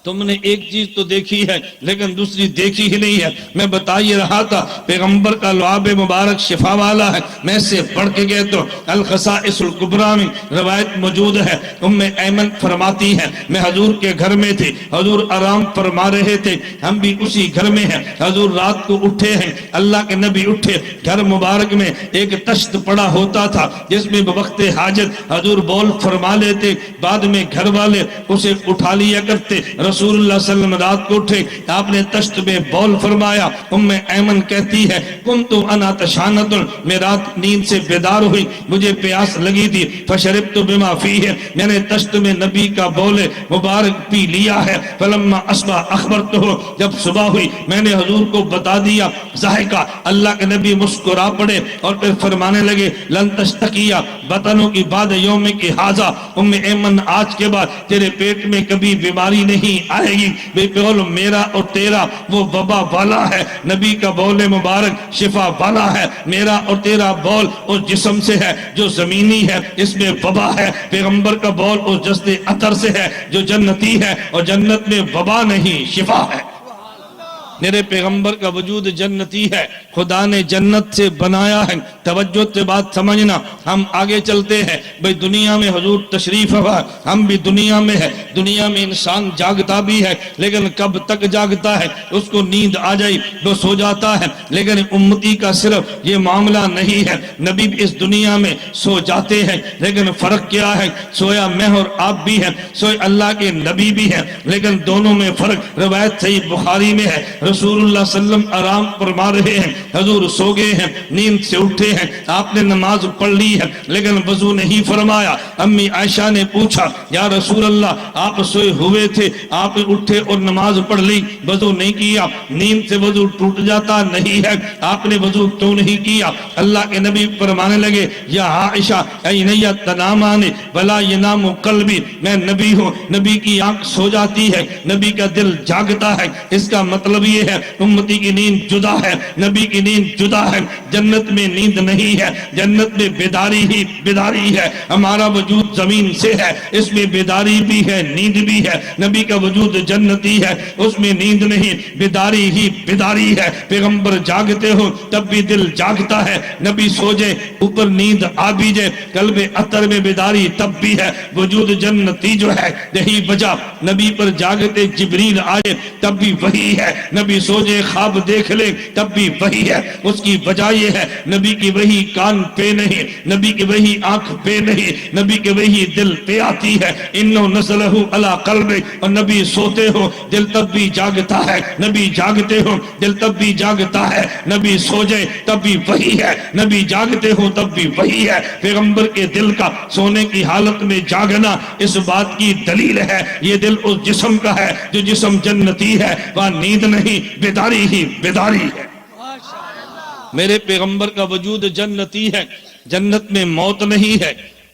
تم نے ایک چیز تو دیکھی ہے لیکن دوسری دیکھی ہی نہیں ہے۔ میں بتا یہ رہا تھا پیغمبر کا لعاب مبارک شفا والا ہے۔ میں سے پڑھ کے گئے تو الخصائص الکبریٰ میں روایت موجود ہے، ام ایمن فرماتی ہے میں حضور کے گھر میں تھے، حضور آرام فرما رہے تھے، ہم بھی اسی گھر میں ہیں، حضور رات کو اٹھے ہیں، اللہ کے نبی اٹھے، گھر مبارک میں ایک تشت پڑا ہوتا تھا جس میں بوقت حاجت حضور بول فرما لیتے، بعد میں گھر والے اسے اٹھا لیا کرتے۔ رسول اللہ صلی اللہ علیہ وسلم رات کو اٹھے، آپ نے تشت میں بول فرمایا، ام ایمن کہتی ہے کنت انا تشانۃ، میں رات نیند سے بیدار ہوئی، مجھے پیاس لگی تھی، فشربت بما فیہ، میں نے تشت میں نبی کا بول مبارک پی لیا ہے، فلما اصبح اخبرتہ، جب صبح ہوئی میں نے حضور کو بتا دیا، ذائقہ اللہ کے نبی مسکرا پڑے اور پھر فرمانے لگے لن تشتکیا بطنوں کی بعد یوم کی حاضہ، ام ایمن آج کے بعد تیرے پیٹ میں کبھی بیماری نہیں آئے گی، بے قول میرا اور تیرا وہ وبا والا ہے، نبی کا بول مبارک شفا والا ہے، میرا اور تیرا بول اس جسم سے ہے جو زمینی ہے، اس میں وبا ہے، پیغمبر کا بول اس جسد عطر سے ہے جو جنتی ہے، اور جنت میں وبا نہیں شفا ہے۔ میرے پیغمبر کا وجود جنتی ہے، خدا نے جنت سے بنایا ہے۔ توجہ سے بات سمجھنا، ہم آگے چلتے ہیں، بھئی دنیا میں حضور تشریف ہوا، ہم بھی دنیا میں ہے، دنیا میں انسان جاگتا بھی ہے لیکن کب تک جاگتا ہے؟ اس کو نیند آ جائی وہ سو جاتا ہے، لیکن امتی کا صرف یہ معاملہ نہیں ہے، نبی بھی اس دنیا میں سو جاتے ہیں، لیکن فرق کیا ہے؟ سویا میں اور آپ بھی ہیں، سوئے اللہ کے نبی بھی ہیں، لیکن دونوں میں فرق روایت صحیح بخاری میں ہے، رسول اللہ صلی اللہ علیہ وسلم آرام فرما رہے ہیں، حضور سو گئے ہیں، نیند سے اٹھے ہیں، آپ نے نماز پڑھ لی ہے لیکن وضو نہیں فرمایا۔ امی عائشہ نے پوچھا یا رسول اللہ آپ سوئے ہوئے تھے، آپ اٹھے اور نماز پڑھ لی، وضو نہیں کیا؟ نیند سے وضو ٹوٹ جاتا نہیں ہے، آپ نے وضو کیوں نہیں کیا؟ اللہ کے نبی فرمانے لگے یا عائشہ عینیہ تنامان ولا ینام قلبی، میں نبی ہوں، نبی کی آنکھ سو جاتی ہے، نبی کا دل جاگتا ہے، اس کا مطلب یہ ہے امتی کی نیند جدا ہے، نبی کی نیند جدا ہے۔ جنت میں نیند نہیں ہے، جنت میں بیداری ہی بیداری ہے۔ ہمارا وجود زمین سے ہے، اس میں بیداری بھی ہے، نیند بھی ہے۔ نبی کا وجود جنتی ہے، اس میں نیند نہیں، بیداری ہی بیداری ہے۔ پیغمبر جاگتے ہو تب بھی دل جاگتا ہے، نبی سو جائے اوپر نیند آ بھی جائے قلب اطر میں بیداری تب بھی ہے۔ وجود جنتی جو ہے یہی وجہ نبی پر جاگتے جبریل آئے تب بھی وہی ہے، نبی سو جائے خواب دیکھ لے تب بھی وہی ہے۔ اس کی وجہ یہ ہے نبی کی وہی کان پہ نہیں، نبی کی وہی آنکھ پہ نہیں، نبی کے وہی دل پہ آتی ہے۔ انو نزلہ علی قلب، اور نبی سوتے ہو دل تب بھی جاگتا ہے، نبی جاگتے ہو دل تب بھی جاگتا ہے، نبی سو جائے تب بھی وہی ہے، نبی جاگتے ہو تب بھی وہی ہے۔ پیغمبر کے دل کا سونے کی حالت میں جاگنا اس بات کی دلیل ہے یہ دل اس جسم کا ہے جو جسم جنتی ہے، وہاں نیند نہیں، بیداری ہی بیداری ہے۔ میرے پیغمبر کا وجود جنتی ہے، جنت میں موت نہیں ہے،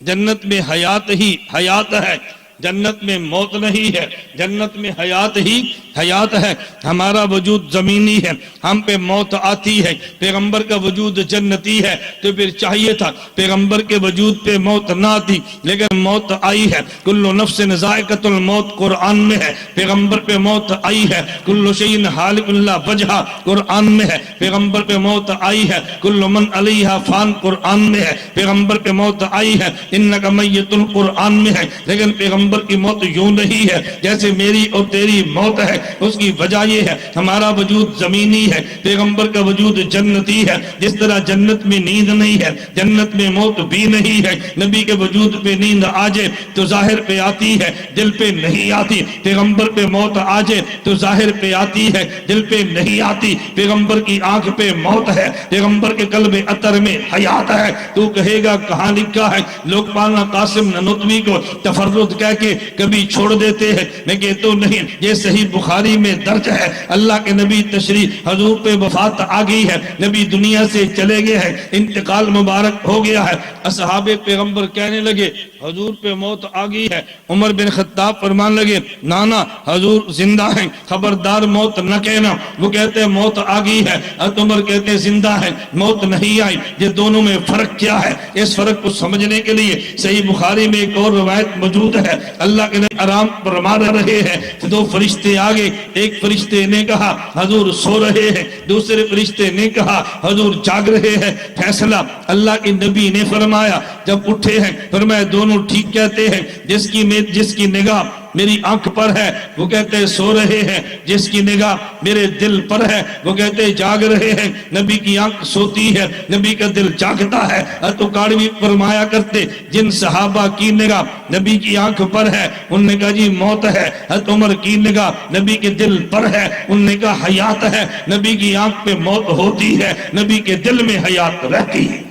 جنت میں حیات ہی حیات ہے، جنت میں موت نہیں ہے، جنت میں حیات ہی حیات ہے۔ ہمارا وجود زمینی ہے، ہم پہ موت آتی ہے، پیغمبر کا وجود جنتی ہے تو پھر چاہیے تھا پیغمبر کے وجود پہ موت نہ آتی، لیکن موت آئی ہے۔ کل نفس ذائقۃ الموت قرآن میں ہے، پیغمبر پہ موت آئی ہے۔ کل شیء ہالک الا وجہہ قرآن میں ہے، پیغمبر پہ موت آئی ہے۔ کل من علیہا فان قرآن میں ہے، پیغمبر پہ موت آئی ہے۔ انک میت قرآن میں ہے، لیکن پیغمبر کی موت یوں نہیں ہے جیسے میری اور تیری موت ہے۔ اس کی وجہ یہ ہے ہمارا وجود زمینی ہے، پیغمبر کا وجود جنتی ہے۔ جس طرح جنت میں نیند نہیں ہے، جنت میں موت بھی نہیں ہے۔ نبی کے وجود پہ نیند آ جائے تو ظاہر پہ آتی ہے، دل پہ نہیں آتی۔ پیغمبر پہ موت آ جائے تو ظاہر پہ آتی ہے، دل پہ نہیں آتی۔ پیغمبر کی آنکھ پہ موت ہے، پیغمبر کے قلب اطر میں حیات ہے۔ تو کہے گا کہاں لکھا ہے؟ لوکمانہ قاسم نانوتوی کو تفرد کہہ کے کبھی چھوڑ دیتے ہیں، میں کہتا ہوں نہیں، یہ صحیح بخاری میں درج ہے۔ اللہ کے نبی تشریف حضور پہ وفات آ گئی ہے، نبی دنیا سے چلے گئے ہیں، انتقال مبارک ہو گیا ہے۔ اصحاب پیغمبر کہنے لگے حضور پہ موت آ گئی ہے۔ عمر بن خطاب فرمان لگے نانا حضور زندہ ہیں، خبردار موت نہ کہنا۔ وہ کہتے ہیں موت آ گئی ہے، حضرت عمر کہتے ہیں زندہ ہیں، موت نہیں آئی۔ یہ دونوں میں فرق کیا ہے؟ اس فرق کو سمجھنے کے لیے صحیح بخاری میں ایک اور روایت موجود ہے۔ اللہ کے نبی آرام فرما رہے ہیں، دو فرشتے آگے، ایک فرشتے نے کہا حضور سو رہے ہیں، دوسرے فرشتے نے کہا حضور جاگ رہے ہیں۔ فیصلہ اللہ کے نبی نے فرمایا، جب اٹھے ہیں فرمایا دونوں ٹھیک کہتے ہیں۔ جس کی نگاہ میری آنکھ پر ہے وہ کہتے ہیں سو رہے ہیں، جس کی نگاہ میرے دل پر ہے وہ کہتے ہیں جاگ رہے ہیں۔ نبی کی آنکھ سوتی ہے، نبی کا دل جاگتا ہے۔ تو کاڑوی فرمایا کرتے جن صحابہ کی نگاہ نبی کی آنکھ پر ہے ان نے کہا جی موت ہے، حضرت عمر کی نگاہ نبی کے دل پر ہے ان نے کہا حیات ہے۔ نبی کی آنکھ پہ موت ہوتی ہے، نبی کے دل میں حیات رہتی ہے۔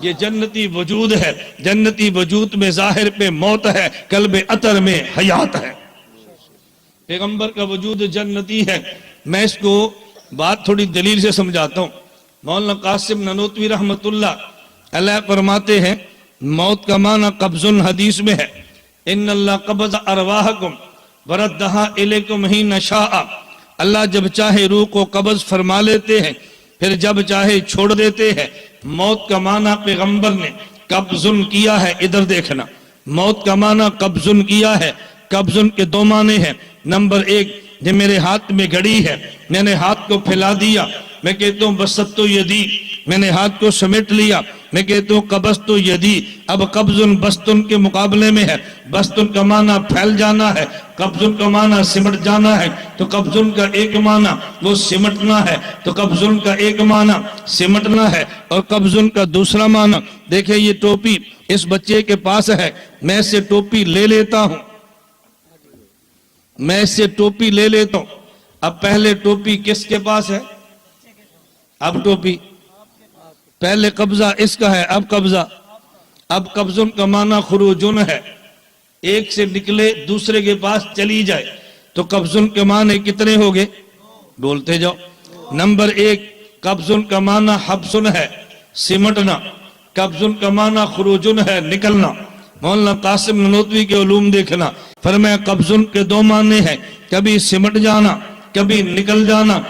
یہ جنتی وجود ہے، جنتی وجود میں ظاہر پہ موت ہے، قلب اطر میں حیات ہے۔ پیغمبر کا وجود جنتی ہے۔ میں اس کو بات تھوڑی دلیل سے سمجھاتا ہوں۔ مولانا قاسم نانوتوی رحمت اللہ علیہ فرماتے ہیں موت کا معنی قبض حدیث میں ہے، ان اللہ قبض ارواحکم وردہا الیکم حین شاء۔ اللہ جب چاہے روح کو قبض فرما لیتے ہیں پھر جب چاہے چھوڑ دیتے ہیں۔ موت کا معنی پیغمبر نے قبضن کیا ہے، ادھر دیکھنا، موت کا معنی قبضن کیا ہے۔ قبضن کے دو معنی ہیں۔ نمبر ایک، یہ میرے ہاتھ میں گھڑی ہے، میں نے ہاتھ کو پھیلا دیا، میں کہتا ہوں بسط یدی، میں نے ہاتھ کو سمیٹ لیا، میں کہتا ہوں قبضت یدی۔ اب قبضن بستن کے مقابلے میں ہے۔ بستن کا معنی پھیل جانا ہے، قبضن کا معنی سمٹ جانا ہے۔ تو قبضن کا ایک معنی وہ سمٹنا ہے، تو قبضن کا ایک معنی سمٹنا ہے، اور قبضن کا دوسرا معنی دیکھیں یہ ٹوپی اس بچے کے پاس ہے، میں اس سے ٹوپی لے لیتا ہوں، میں اس سے ٹوپی لے لیتا ہوں۔ اب پہلے ٹوپی کس کے پاس ہے؟ اب ٹوپی پہلے قبضہ اس کا ہے، اب قبضہ۔ اب قبضن کا معنی خروجن ہے، ایک سے نکلے دوسرے کے پاس چلی جائے، تو قبضن کے معنی کتنے ہو گئے؟ بولتے جاؤ۔ نمبر ایک، قبضن کا معنی حبسن ہے، سمٹنا۔ قبضن کا معنی خروجن ہے، نکلنا۔ مولانا قاسم نانوتوی کے علوم دیکھنا، فرمایا قبضن کے دو معنی ہیں، کبھی سمٹ جانا، کبھی نکل جانا۔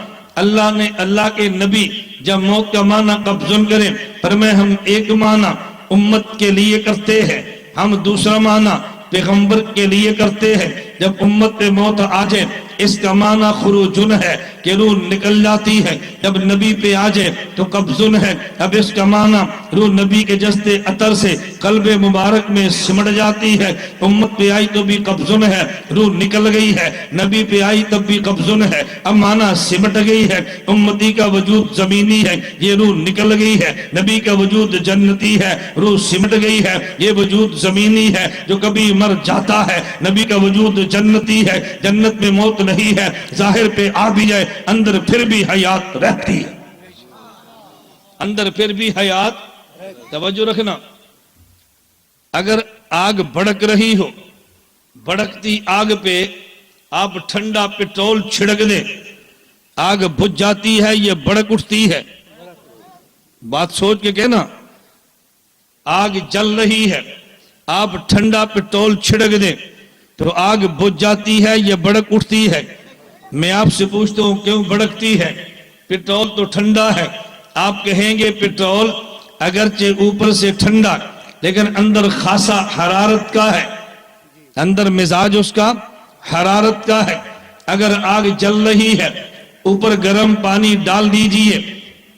اللہ نے اللہ کے نبی جب موت کا معنی قبضن کریں فرمائے ہم ایک معنی امت کے لیے کرتے ہیں، ہم دوسرا معنی پیغمبر کے لیے کرتے ہیں۔ جب امت پہ موت آ جائے اس کا معنی خروجن ہے کہ روح نکل جاتی ہے، جب نبی پہ آ جائے تو قبضن ہے، اب اس کا معنی روح نبی کے جسد عطر سے قلب مبارک میں سمٹ جاتی ہے۔ امت پہ آئی تو بھی قبضن ہے، روح نکل گئی ہے، نبی پہ آئی تب بھی قبضن ہے، اب معنی سمٹ گئی ہے۔ امتی کا وجود زمینی ہے، یہ روح نکل گئی ہے، نبی کا وجود جنتی ہے، روح سمٹ گئی ہے، یہ وجود زمینی ہے جو کبھی مر جاتا ہے، نبی کا وجود جنتی ہے، جنت میں موت نہیں ہے، ظاہر پہ آ بھی جائے اندر پھر بھی حیات رہتی ہے، اندر پھر بھی حیات۔ توجہ رکھنا، اگر آگ بھڑک رہی ہو، بھڑکتی آگ پہ آپ ٹھنڈا پٹرول چھڑک دیں، آگ بجھ جاتی ہے یہ بھڑک اٹھتی ہے؟ بات سوچ کے کہنا، آگ جل رہی ہے آپ ٹھنڈا پٹرول چھڑک دیں تو آگ بجھ جاتی ہے یہ بھڑک اٹھتی ہے؟ میں آپ سے پوچھتا ہوں کیوں بھڑکتی ہے؟ پٹرول تو ٹھنڈا ہے، آپ کہیں گے پٹرول اگرچہ اوپر سے ٹھنڈا لیکن اندر خاصا حرارت کا ہے، اندر مزاج اس کا حرارت کا ہے۔ اگر آگ جل رہی ہے اوپر گرم پانی ڈال دیجئے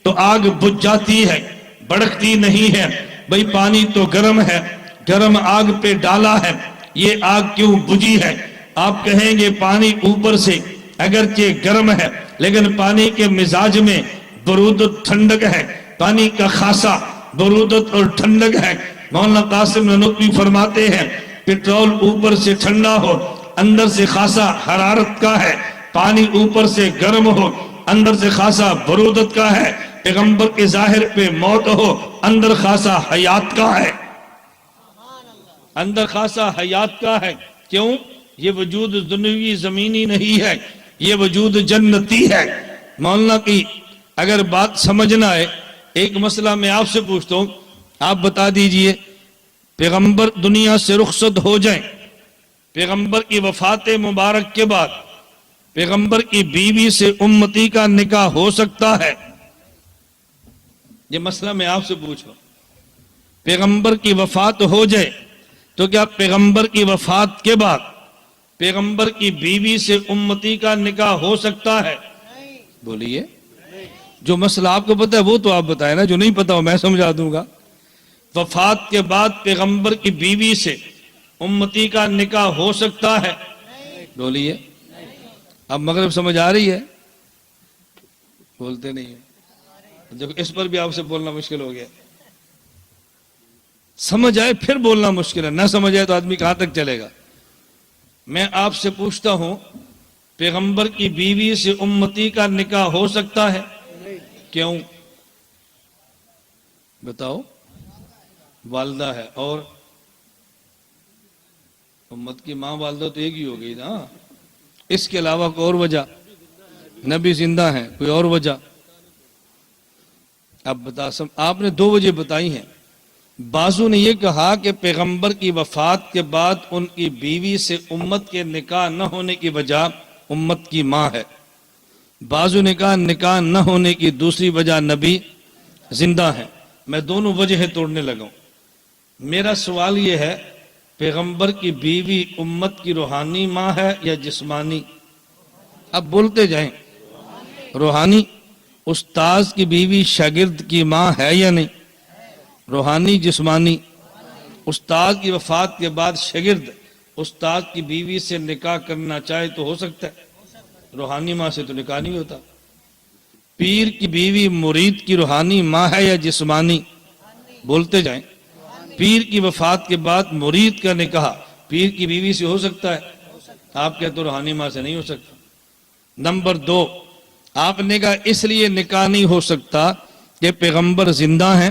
تو آگ بجھ جاتی ہے، بھڑکتی نہیں ہے۔ بھئی پانی تو گرم ہے، گرم آگ پہ ڈالا ہے، یہ آگ کیوں بجھی ہے؟ آپ کہیں گے پانی اوپر سے اگرچہ گرم ہے لیکن پانی کے مزاج میں برودت ٹھنڈک ہے، پانی کا خاصا برودت اور ٹھنڈک ہے۔ مولانا قاسم نانوتوی فرماتے ہیں پٹرول اوپر سے ٹھنڈا ہو اندر سے خاصا حرارت کا ہے، پانی اوپر سے گرم ہو اندر سے خاصا برودت کا ہے، پیغمبر کے ظاہر پہ موت ہو اندر خاصا حیات کا ہے، اندر خاصا حیات کا ہے۔ کیوں؟ یہ وجود دنیوی زمینی نہیں ہے، یہ وجود جنتی ہے۔ مولانا کی اگر بات سمجھنا ہے ایک مسئلہ میں آپ سے پوچھتا ہوں، آپ بتا دیجئے پیغمبر دنیا سے رخصت ہو جائیں، پیغمبر کی وفات مبارک کے بعد پیغمبر کی بیوی سے امتی کا نکاح ہو سکتا ہے؟ یہ مسئلہ میں آپ سے پوچھوں، پیغمبر کی وفات ہو جائے تو کیا پیغمبر کی وفات کے بعد پیغمبر کی بیوی سے امتی کا نکاح ہو سکتا ہے؟ بولیے، جو مسئلہ آپ کو پتا ہے وہ تو آپ بتائیں نا، جو نہیں پتا ہو میں سمجھا دوں گا۔ وفات کے بعد پیغمبر کی بیوی سے امتی کا نکاح ہو سکتا ہے؟ بولیے، اب مغرب سمجھ آ رہی ہے؟ بولتے نہیں ہیں، جب اس پر بھی آپ سے بولنا مشکل ہو گیا۔ سمجھ آئے پھر بولنا مشکل ہے، نہ سمجھ آئے تو آدمی کہاں تک چلے گا۔ میں آپ سے پوچھتا ہوں پیغمبر کی بیوی سے امتی کا نکاح ہو سکتا ہے؟ کیوں؟ بتاؤ۔ والدہ ہے اور امت کی ماں والدہ تو ایک ہی ہو گئی نا، اس کے علاوہ کوئی اور وجہ؟ نبی زندہ ہیں، کوئی اور وجہ؟ اب بتا آپ نے دو وجہ بتائی ہیں۔ بعضوں نے یہ کہا کہ پیغمبر کی وفات کے بعد ان کی بیوی سے امت کے نکاح نہ ہونے کی وجہ امت کی ماں ہے، بعضوں نے کہا نکاح نہ ہونے کی دوسری وجہ نبی زندہ ہیں۔ میں دونوں وجہ توڑنے لگا ہوں۔ میرا سوال یہ ہے پیغمبر کی بیوی امت کی روحانی ماں ہے یا جسمانی؟ اب بولتے جائیں، روحانی۔ استاذ کی بیوی شاگرد کی ماں ہے یا نہیں؟ روحانی جسمانی؟ استاد کی وفات کے بعد شاگرد استاد کی بیوی سے نکاح کرنا چاہے تو ہو سکتا ہے، روحانی ماں سے تو نکاح نہیں ہوتا۔ پیر کی بیوی مرید کی روحانی ماں ہے یا جسمانی؟ بولتے جائیں۔ پیر کی وفات کے بعد مرید کا نکاح پیر کی بیوی سے ہو سکتا ہے، آپ کہتے روحانی ماں سے نہیں ہو سکتا۔ نمبر دو، آپ نے کہا اس لیے نکاح نہیں ہو سکتا کہ پیغمبر زندہ ہیں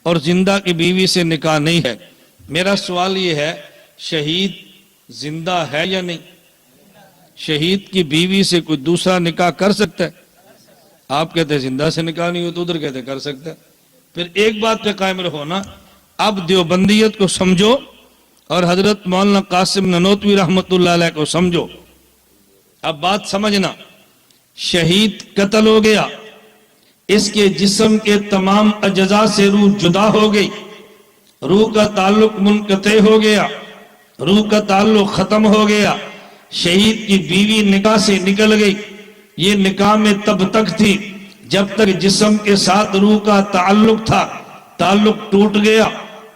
اور زندہ کی بیوی سے نکاح نہیں ہے۔ میرا سوال یہ ہے شہید زندہ ہے یا نہیں؟ شہید کی بیوی سے کوئی دوسرا نکاح کر سکتا ہے؟ آپ کہتے ہیں زندہ سے نکاح نہیں ہوتا، ادھر کہتے کر سکتا ہے۔ پھر ایک بات پہ قائم رہو نا، اب دیوبندیت کو سمجھو اور حضرت مولانا قاسم نانوتوی رحمت اللہ علیہ کو سمجھو۔ اب بات سمجھنا، شہید قتل ہو گیا، اس کے جسم کے تمام اجزاء سے روح جدا ہو گئی، روح کا تعلق منقطع ہو گیا، روح کا تعلق ختم ہو گیا۔ شہید کی بیوی نکاح سے نکل گئی، یہ نکاح میں تب تک تھی جب تک جسم کے ساتھ روح کا تعلق تھا، تعلق ٹوٹ گیا،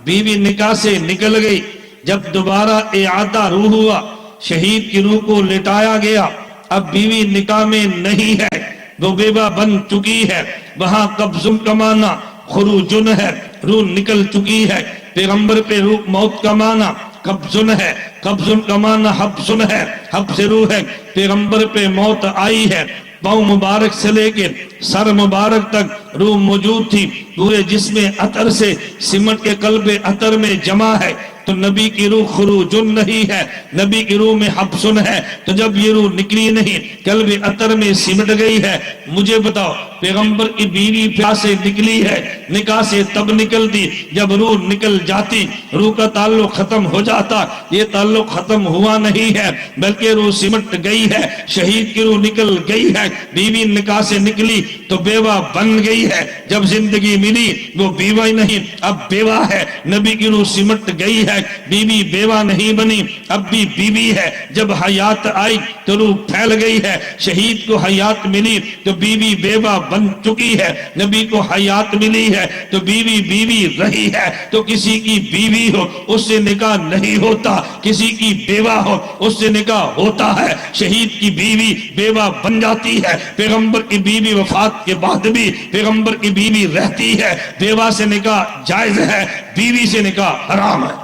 بیوی نکاح سے نکل گئی۔ جب دوبارہ اعادہ روح ہوا، شہید کی روح کو لٹایا گیا، اب بیوی نکاح میں نہیں ہے، وہ بیوہ بن چکی ہے، وہاں قبضن کا معنی خروجن ہے، روح نکل چکی ہے۔ پیغمبر پہ روح موت کا معنی قبضن ہے، قبضن کا معنی حبسن ہے، حبس روح ہے۔ پیغمبر پہ موت آئی ہے، پاؤں مبارک سے لے کے سر مبارک تک روح موجود تھی، پورے جسم عطر سے سمٹ کے قلب عطر میں جمع ہے، تو نبی کی روح خروجن نہیں ہے، نبی کی روح میں حبسن ہے۔ تو جب یہ روح نکلی نہیں، قلب عطر میں سمٹ گئی ہے، مجھے بتاؤ پیغمبر کی بیوی پیاہ سے نکلی ہے، نکاح سے تب نکلتی جب روح نکل جاتی، روح کا تعلق ختم ہو جاتا۔ یہ تعلق ختم ہوا نہیں ہے بلکہ روح سمٹ گئی ہے، شہید کی روح نکل گئی ہے، بیوی نکاح سے نکلی تو بیوہ بن گئی ہے، جب زندگی ملی وہ بیوہ ہی نہیں اب بیوہ ہے، نبی کی روح سمٹ گئی ہے، بیوی بیوہ نہیں بنی اب بھی بیوی ہے، جب حیات آئی تو روح پھیل گئی ہے، شہید کو حیات ملی تو بیوی بیوہ بن چکی ہے، نبی کو حیات ملی ہے تو بیوی بیوی رہی ہے۔ تو کسی کی بیوی ہو اس سے نکاح نہیں ہوتا، کسی کی بیوہ ہو اس سے نکاح ہوتا ہے، شہید کی بیوی بیوہ بن جاتی ہے، پیغمبر کی بیوی وفات کے بعد بھی پیغمبر کی بیوی رہتی ہے، بیوہ سے نکاح جائز ہے، بیوی سے نکاح حرام ہے۔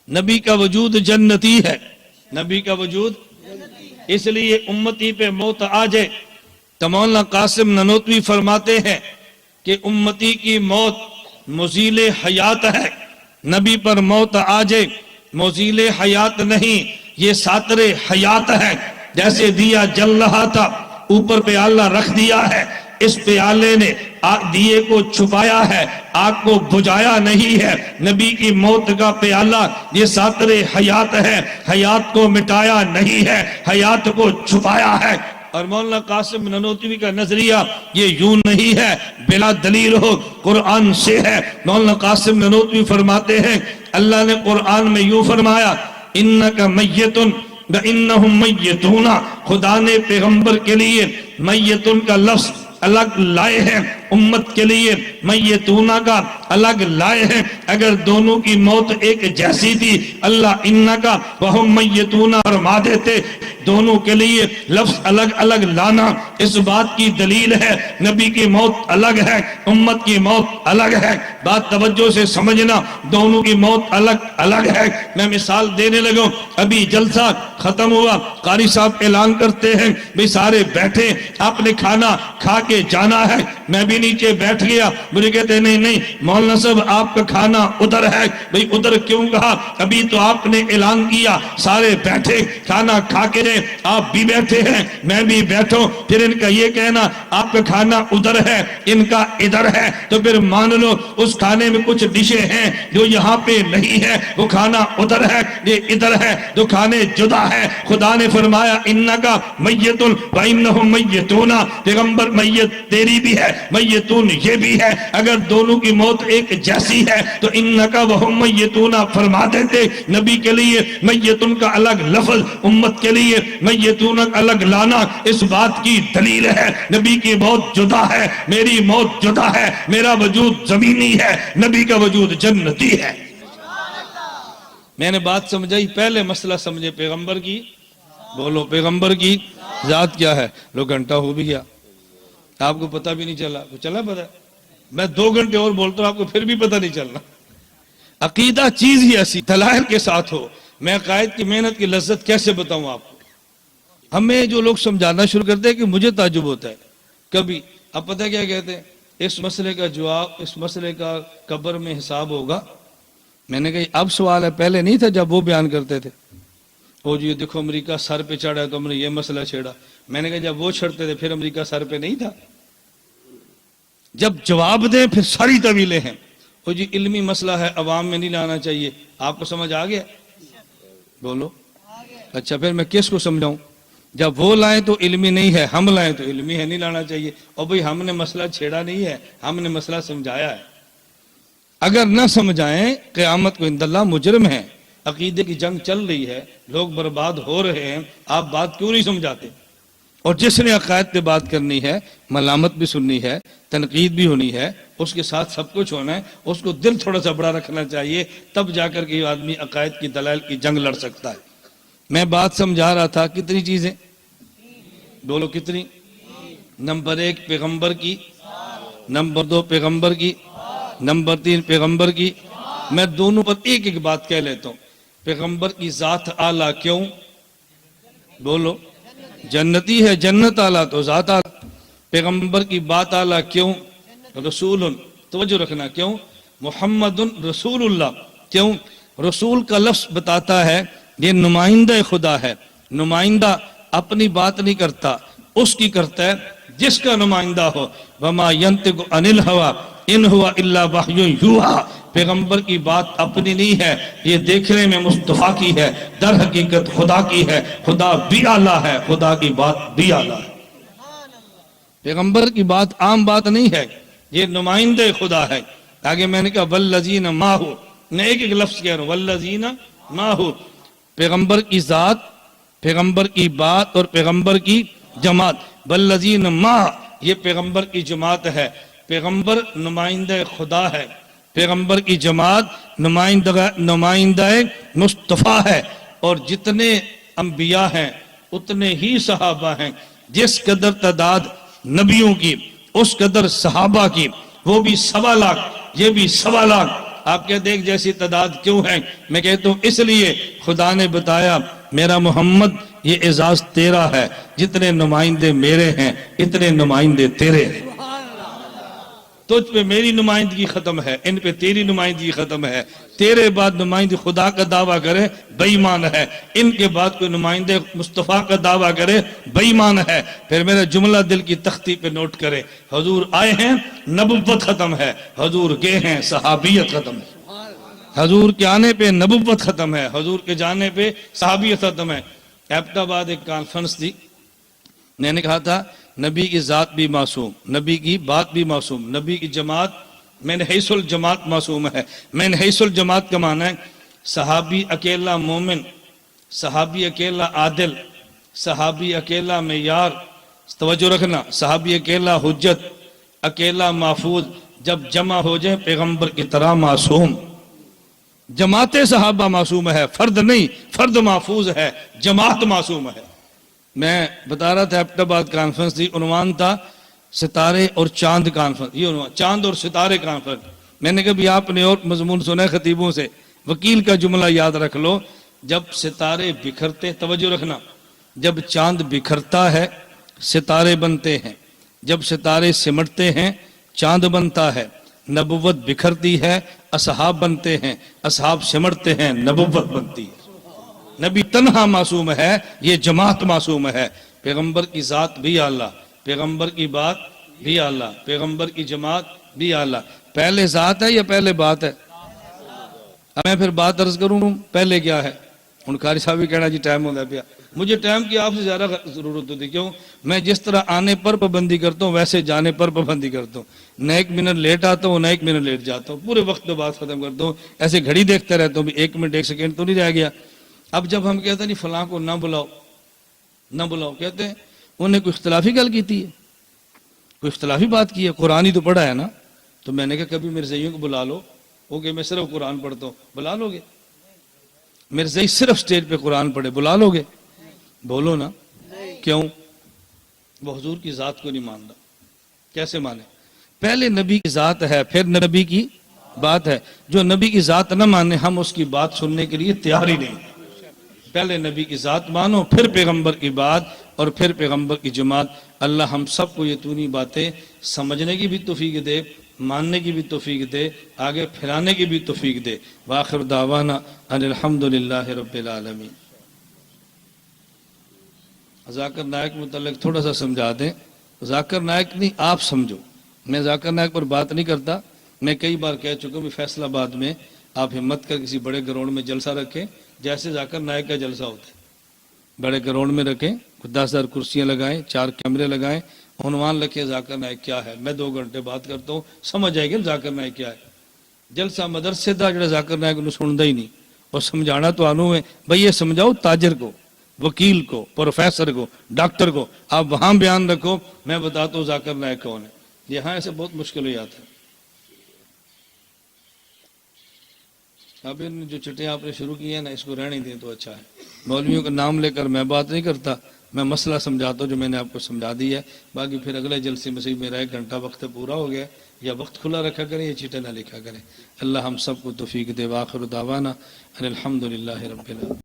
نبی کا وجود جنتی ہے، نبی کا وجود، اس لیے امتی پہ موت آ جائے تو مولانا قاسم ننوتوی فرماتے ہیں کہ امتی کی موت مزیل حیات ہے، نبی پر موت آ جائے مزیل حیات نہیں، یہ ساتر حیات ہے۔ جیسے دیا جل رہا تھا، اوپر پیالہ رکھ دیا ہے، اس پیالے نے دیے کو چھپایا ہے، آگ کو بجھایا نہیں ہے۔ نبی کی موت کا پیالہ یہ ساتر حیات ہے، حیات کو مٹایا نہیں ہے، حیات کو چھپایا ہے۔ اور مولانا قاسم ننوتوی کا نظریہ یہ یوں نہیں ہے بلا دلیل ہو، قرآن سے ہے۔ مولانا قاسم ننوتوی فرماتے ہیں اللہ نے قرآن میں یوں فرمایا اِنَّكَ مَيِّتٌ وَإِنَّهُمْ مَيِّتُونَ، خدا نے پیغمبر کے لیے میتن کا لفظ الگ لائے ہیں، امت کے لیے میتونہ کا الگ لائے ہیں۔ اگر دونوں کی موت ایک جیسی تھی اللہ انکا وہم میتونہ فرما دیتے، دونوں کے لیے لفظ الگ الگ لانا اس بات کی دلیل ہے نبی کی موت الگ ہے، امت کی موت الگ ہے۔ بات توجہ سے سمجھنا، دونوں کی موت الگ الگ ہے۔ میں مثال دینے لگوں، ابھی جلسہ ختم ہوا، قاری صاحب اعلان کرتے ہیں بھی سارے بیٹھے، آپ نے کھانا کھا کے جانا ہے۔ میں بھی نیچے بیٹھ گیا، مجھے کہتے ہیں نہیں مولانا صاحب آپ کا کھانا ادھر ہے۔ بھئی ادھر کیوں کہا؟ ابھی تو آپ نے اعلان کیا سارے بیٹھے کھانا کھا کے رہے، آپ بھی بیٹھے ہیں میں بھی بیٹھوں، پھر ان کا یہ کہنا آپ کا کھانا ادھر ہے ان کا ادھر ہے، تو پھر مان لو اس کھانے میں کچھ ڈشیں ہیں جو یہاں پہ نہیں ہے، وہ کھانا ادھر ہے یہ ادھر ہے، تو کھانے جدا ہے۔ خدا نے فرمایا انکا میتن وانہم میتون، پیغمبر میت تیری بھی ہے میتون یہ بھی ہے۔ اگر دونوں کی موت ایک جیسی ہے تو انکا وہم میتون فرما دیتے، نبی کے لیے میتون کا الگ لفظ، امت کے لیے میتون الگ لانا اس بات کی دلیل ہے نبی کی موت جدا ہے، میری موت جدا ہے، میرا وجود زمینی ہے، نبی کا وجود جنتی ہے۔ میں نے بات سمجھائی، پہلے مسئلہ سمجھے پیغمبر کی، بولو پیغمبر کی ذات کیا ہے۔ لو گھنٹہ ہو بھی گیا، آپ کو پتہ بھی نہیں چلا پتہ، میں 2 گھنٹے اور بولتا ہوں آپ کو پھر بھی پتہ نہیں چلنا۔ عقیدہ چیز ہی ایسی دلائل کے ساتھ ہو، میں قائد کی محنت کی لذت کیسے بتاؤں آپ کو۔ ہمیں جو لوگ سمجھانا شروع کرتے ہیں کہ مجھے تعجب ہوتا ہے کبھی، اب پتہ کیا کہتے ہیں اس مسئلے کا جواب، اس مسئلے کا قبر میں حساب ہوگا۔ میں نے کہا اب سوال ہے، پہلے نہیں تھا جب وہ بیان کرتے تھے، وہ جی دیکھو امریکہ سر پہ چڑھا ہے تو ہم نے یہ مسئلہ چھیڑا۔ میں نے کہا جب وہ چھڑتے تھے پھر امریکہ سر پہ نہیں تھا۔ جب جواب دیں پھر ساری طویلیں ہیں، وہ جی علمی مسئلہ ہے عوام میں نہیں لانا چاہیے۔ آپ کو سمجھ آ گیا؟ بولو۔ اچھا پھر میں کس کو سمجھاؤں؟ جب وہ لائیں تو علمی نہیں ہے، ہم لائیں تو علمی ہے، نہیں لانا چاہیے۔ اور بھئی ہم نے مسئلہ چھیڑا نہیں ہے، ہم نے مسئلہ سمجھایا ہے۔ اگر نہ سمجھائیں قیامت کو عند اللہ مجرم ہیں، عقیدے کی جنگ چل رہی ہے، لوگ برباد ہو رہے ہیں، آپ بات کیوں نہیں سمجھاتے؟ اور جس نے عقائد پہ بات کرنی ہے، ملامت بھی سننی ہے، تنقید بھی ہونی ہے، اس کے ساتھ سب کچھ ہونا ہے، اس کو دل تھوڑا سا بڑا رکھنا چاہیے، تب جا کر کے یہ آدمی عقائد کی دلائل کی جنگ لڑ سکتا ہے۔ میں بات سمجھا رہا تھا کتنی چیزیں، بولو کتنی؟ نمبر 1 پیغمبر کی، نمبر 2 پیغمبر کی، نمبر 3 پیغمبر کی۔ میں دونوں پر ایک ایک بات کہہ لیتا ہوں۔ پیغمبر کی ذات اعلیٰ کیوں؟ بولو، جنتی ہے، جنت اعلیٰ تو ذات اعلیٰ۔ پیغمبر کی بات اعلیٰ کیوں؟ رسول، توجہ رکھنا، کیوں؟ محمد رسول اللہ، کیوں؟ رسول کا لفظ بتاتا ہے یہ نمائندہ خدا ہے۔ نمائندہ اپنی بات نہیں کرتا، اس کی کرتا ہے جس کا نمائندہ ہو۔ وما ينطق عن الهوى ان هو الا وحی یوحی۔ پیغمبر کی بات اپنی نہیں ہے، یہ دیکھنے میں مصطفیٰ کی ہے، در حقیقت خدا کی ہے۔ خدا بھی اعلیٰ ہے، خدا کی بات بھی اعلیٰ ہے۔ پیغمبر کی بات عام بات نہیں ہے، یہ نمائندہ خدا ہے۔ آگے میں نے کہا والذین معہ، میں ایک ایک لفظ کہہ رہا ہوں، والذین معہ۔ پیغمبر کی ذات، پیغمبر کی بات اور پیغمبر کی جماعت۔ والذین معہ، یہ پیغمبر کی جماعت ہے۔ پیغمبر نمائندہ خدا ہے، پیغمبر کی جماعت نمائندہ مصطفیٰ ہے۔ اور جتنے انبیاء ہیں اتنے ہی صحابہ ہیں۔ جس قدر تعداد نبیوں کی اس قدر صحابہ کی، وہ بھی 1.25 لاکھ، یہ بھی 1.25 لاکھ۔ آپ کہتے ہیں جیسی تعداد کیوں ہے؟ میں کہتا ہوں اس لیے خدا نے بتایا میرا محمد یہ اعزاز تیرا ہے، جتنے نمائندے میرے ہیں اتنے نمائندے تیرے ہیں۔ تجھ پہ میری نمائندگی ختم ہے، ان پہ تیری نمائندگی ختم ہے۔ تیرے بعد نمائندگی خدا کا دعویٰ کرے بے ایمان ہے، ان کے بعد کوئی نمائندے مصطفیٰ کا دعویٰ کرے بے ایمان ہے۔ پھر میرا جملہ دل کی تختی پہ نوٹ کرے، حضور آئے ہیں نبوت ختم ہے، حضور گئے ہیں صحابیت ختم ہے۔ حضور کے آنے پہ نبوت ختم ہے، حضور کے جانے پہ صحابیت ختم ہے۔ ایبٹ آباد ایک کانفرنس تھی، میں نے کہا تھا نبی کی ذات بھی معصوم، نبی کی بات بھی معصوم، نبی کی جماعت من حیث الجماعت معصوم ہے۔ من حیث الجماعت کا معنی ہے صحابی اکیلا مومن، صحابی اکیلا عادل، صحابی اکیلا معیار، توجہ رکھنا، صحابی اکیلا حجت، اکیلا محفوظ، جب جمع ہو جائے پیغمبر کی طرح معصوم۔ جماعت صحابہ معصوم ہے، فرد نہیں، فرد محفوظ ہے، جماعت معصوم ہے۔ میں بتا رہا تھا ایبٹ آباد کانفرنس تھی، عنوان تھا ستارے اور چاند کانفرنس، یہ عنوان چاند اور ستارے کانفرنس۔ میں نے کہا بھی آپ نے اور مضمون سنا ہے خطیبوں سے، وکیل کا جملہ یاد رکھ لو، جب ستارے بکھرتے، توجہ رکھنا، جب چاند بکھرتا ہے ستارے بنتے ہیں، جب ستارے سمٹتے ہیں چاند بنتا ہے، نبوت بکھرتی ہے اصحاب بنتے ہیں، اصحاب سمٹتے ہیں نبوت بنتی ہے۔ نبی تنہا معصوم ہے، یہ جماعت معصوم ہے۔ پیغمبر کی ذات بھی اعلیٰ، پیغمبر کی بات بھی اعلیٰ، پیغمبر کی جماعت بھی اعلیٰ۔ پہلے ذات ہے یا پہلے بات ہے؟ میں پھر بات عرض کروں پہلے کیا ہے؟ ان قاری صاحب بھی کہنا جی ٹائم ہوتا ہے پیا، مجھے ٹائم کی آپ سے زیادہ ضرورت ہوتی، کیوں؟ میں جس طرح آنے پر پابندی کرتا ہوں ویسے جانے پر پابندی کرتا ہوں۔ نہ 1 منٹ لیٹ آتا ہوں، نہ 1 منٹ لیٹ جاتا ہوں، پورے وقت پہ بات ختم کرتا ہوں۔ ایسے گھڑی دیکھتا رہتا ہوں بھی 1 منٹ 1 سیکنڈ تو نہیں رہ گیا۔ اب جب ہم کہتے ہیں نہیں فلاں کو نہ بلاؤ، نہ بلاؤ، کہتے ہیں انہیں کوئی اختلافی گل کیتی ہے، کوئی اختلافی بات کی ہے، قرآن ہی تو پڑھا ہے نا۔ تو میں نے کہا کبھی مرزائیوں کو بلا لو، وہ کہ میں صرف قرآن پڑھتا ہوں، بلا لو گے؟ مرزائی صرف سٹیج پہ قرآن پڑھے، بلا لو گے؟ بولو نا، کیوں؟ وہ حضور کی ذات کو نہیں مانتا۔ کیسے مانے؟ پہلے نبی کی ذات ہے پھر نبی کی بات ہے۔ جو نبی کی ذات نہ مانے ہم اس کی بات سننے کے لیے تیار ہی نہیں۔ پہلے نبی کی ذات مانو، پھر پیغمبر کی بات اور پھر پیغمبر کی جماعت۔ اللہ ہم سب کو یہ تونی باتیں سمجھنے کی بھی توفیق دے، ماننے کی بھی توفیق دے، آگے پھیلانے کی بھی توفیق دے۔ وآخر دعوانا ان الحمدللہ رب العالمین۔ ذاکر نائک متعلق تھوڑا سا سمجھا دیں۔ ذاکر نائک نہیں، آپ سمجھو، میں ذاکر نائک پر بات نہیں کرتا۔ میں کئی بار کہہ چکا ہوں فیصل آباد میں آپ ہمت کر کسی بڑے گراؤنڈ میں جلسہ رکھیں، جیسے ذاکر نائک کا جلسہ ہوتا ہے، بڑے گراؤنڈ میں رکھیں، 10,000 کرسیاں لگائیں، 4 کیمرے لگائیں، عنوان لکھے ذاکر نائک کیا ہے، میں 2 گھنٹے بات کرتا ہوں، سمجھ آئے گی ذاکر نائک کیا ہے۔ جلسہ مدرسے دا جڑا ذاکر نائک انہوں سندا ہی نہیں، اور سمجھانا تو آنوں ہے، بھئی یہ سمجھاؤ تاجر کو، وکیل کو، پروفیسر کو، ڈاکٹر کو، آپ وہاں بیان رکھو، میں بتاتا ہوں ذاکر نائک کون ہے۔ یہاں ایسے بہت مشکل ہو جاتا ہے۔ اب ان جو چٹیں آپ نے شروع کی ہیں نا، اس کو رہنے دیں تو اچھا ہے۔ مولویوں کا نام لے کر میں بات نہیں کرتا، میں مسئلہ سمجھاتا ہوں جو میں نے آپ کو سمجھا دی ہے، باقی پھر اگلے جلسے میں سے میرا 1 گھنٹہ وقت پورا ہو گیا، یا وقت کھلا رکھا کریں یا چٹیں نہ لکھا کریں۔ اللہ ہم سب کو توفیق دے، وآخر دعوانا ان الحمدللہ رب العالمین۔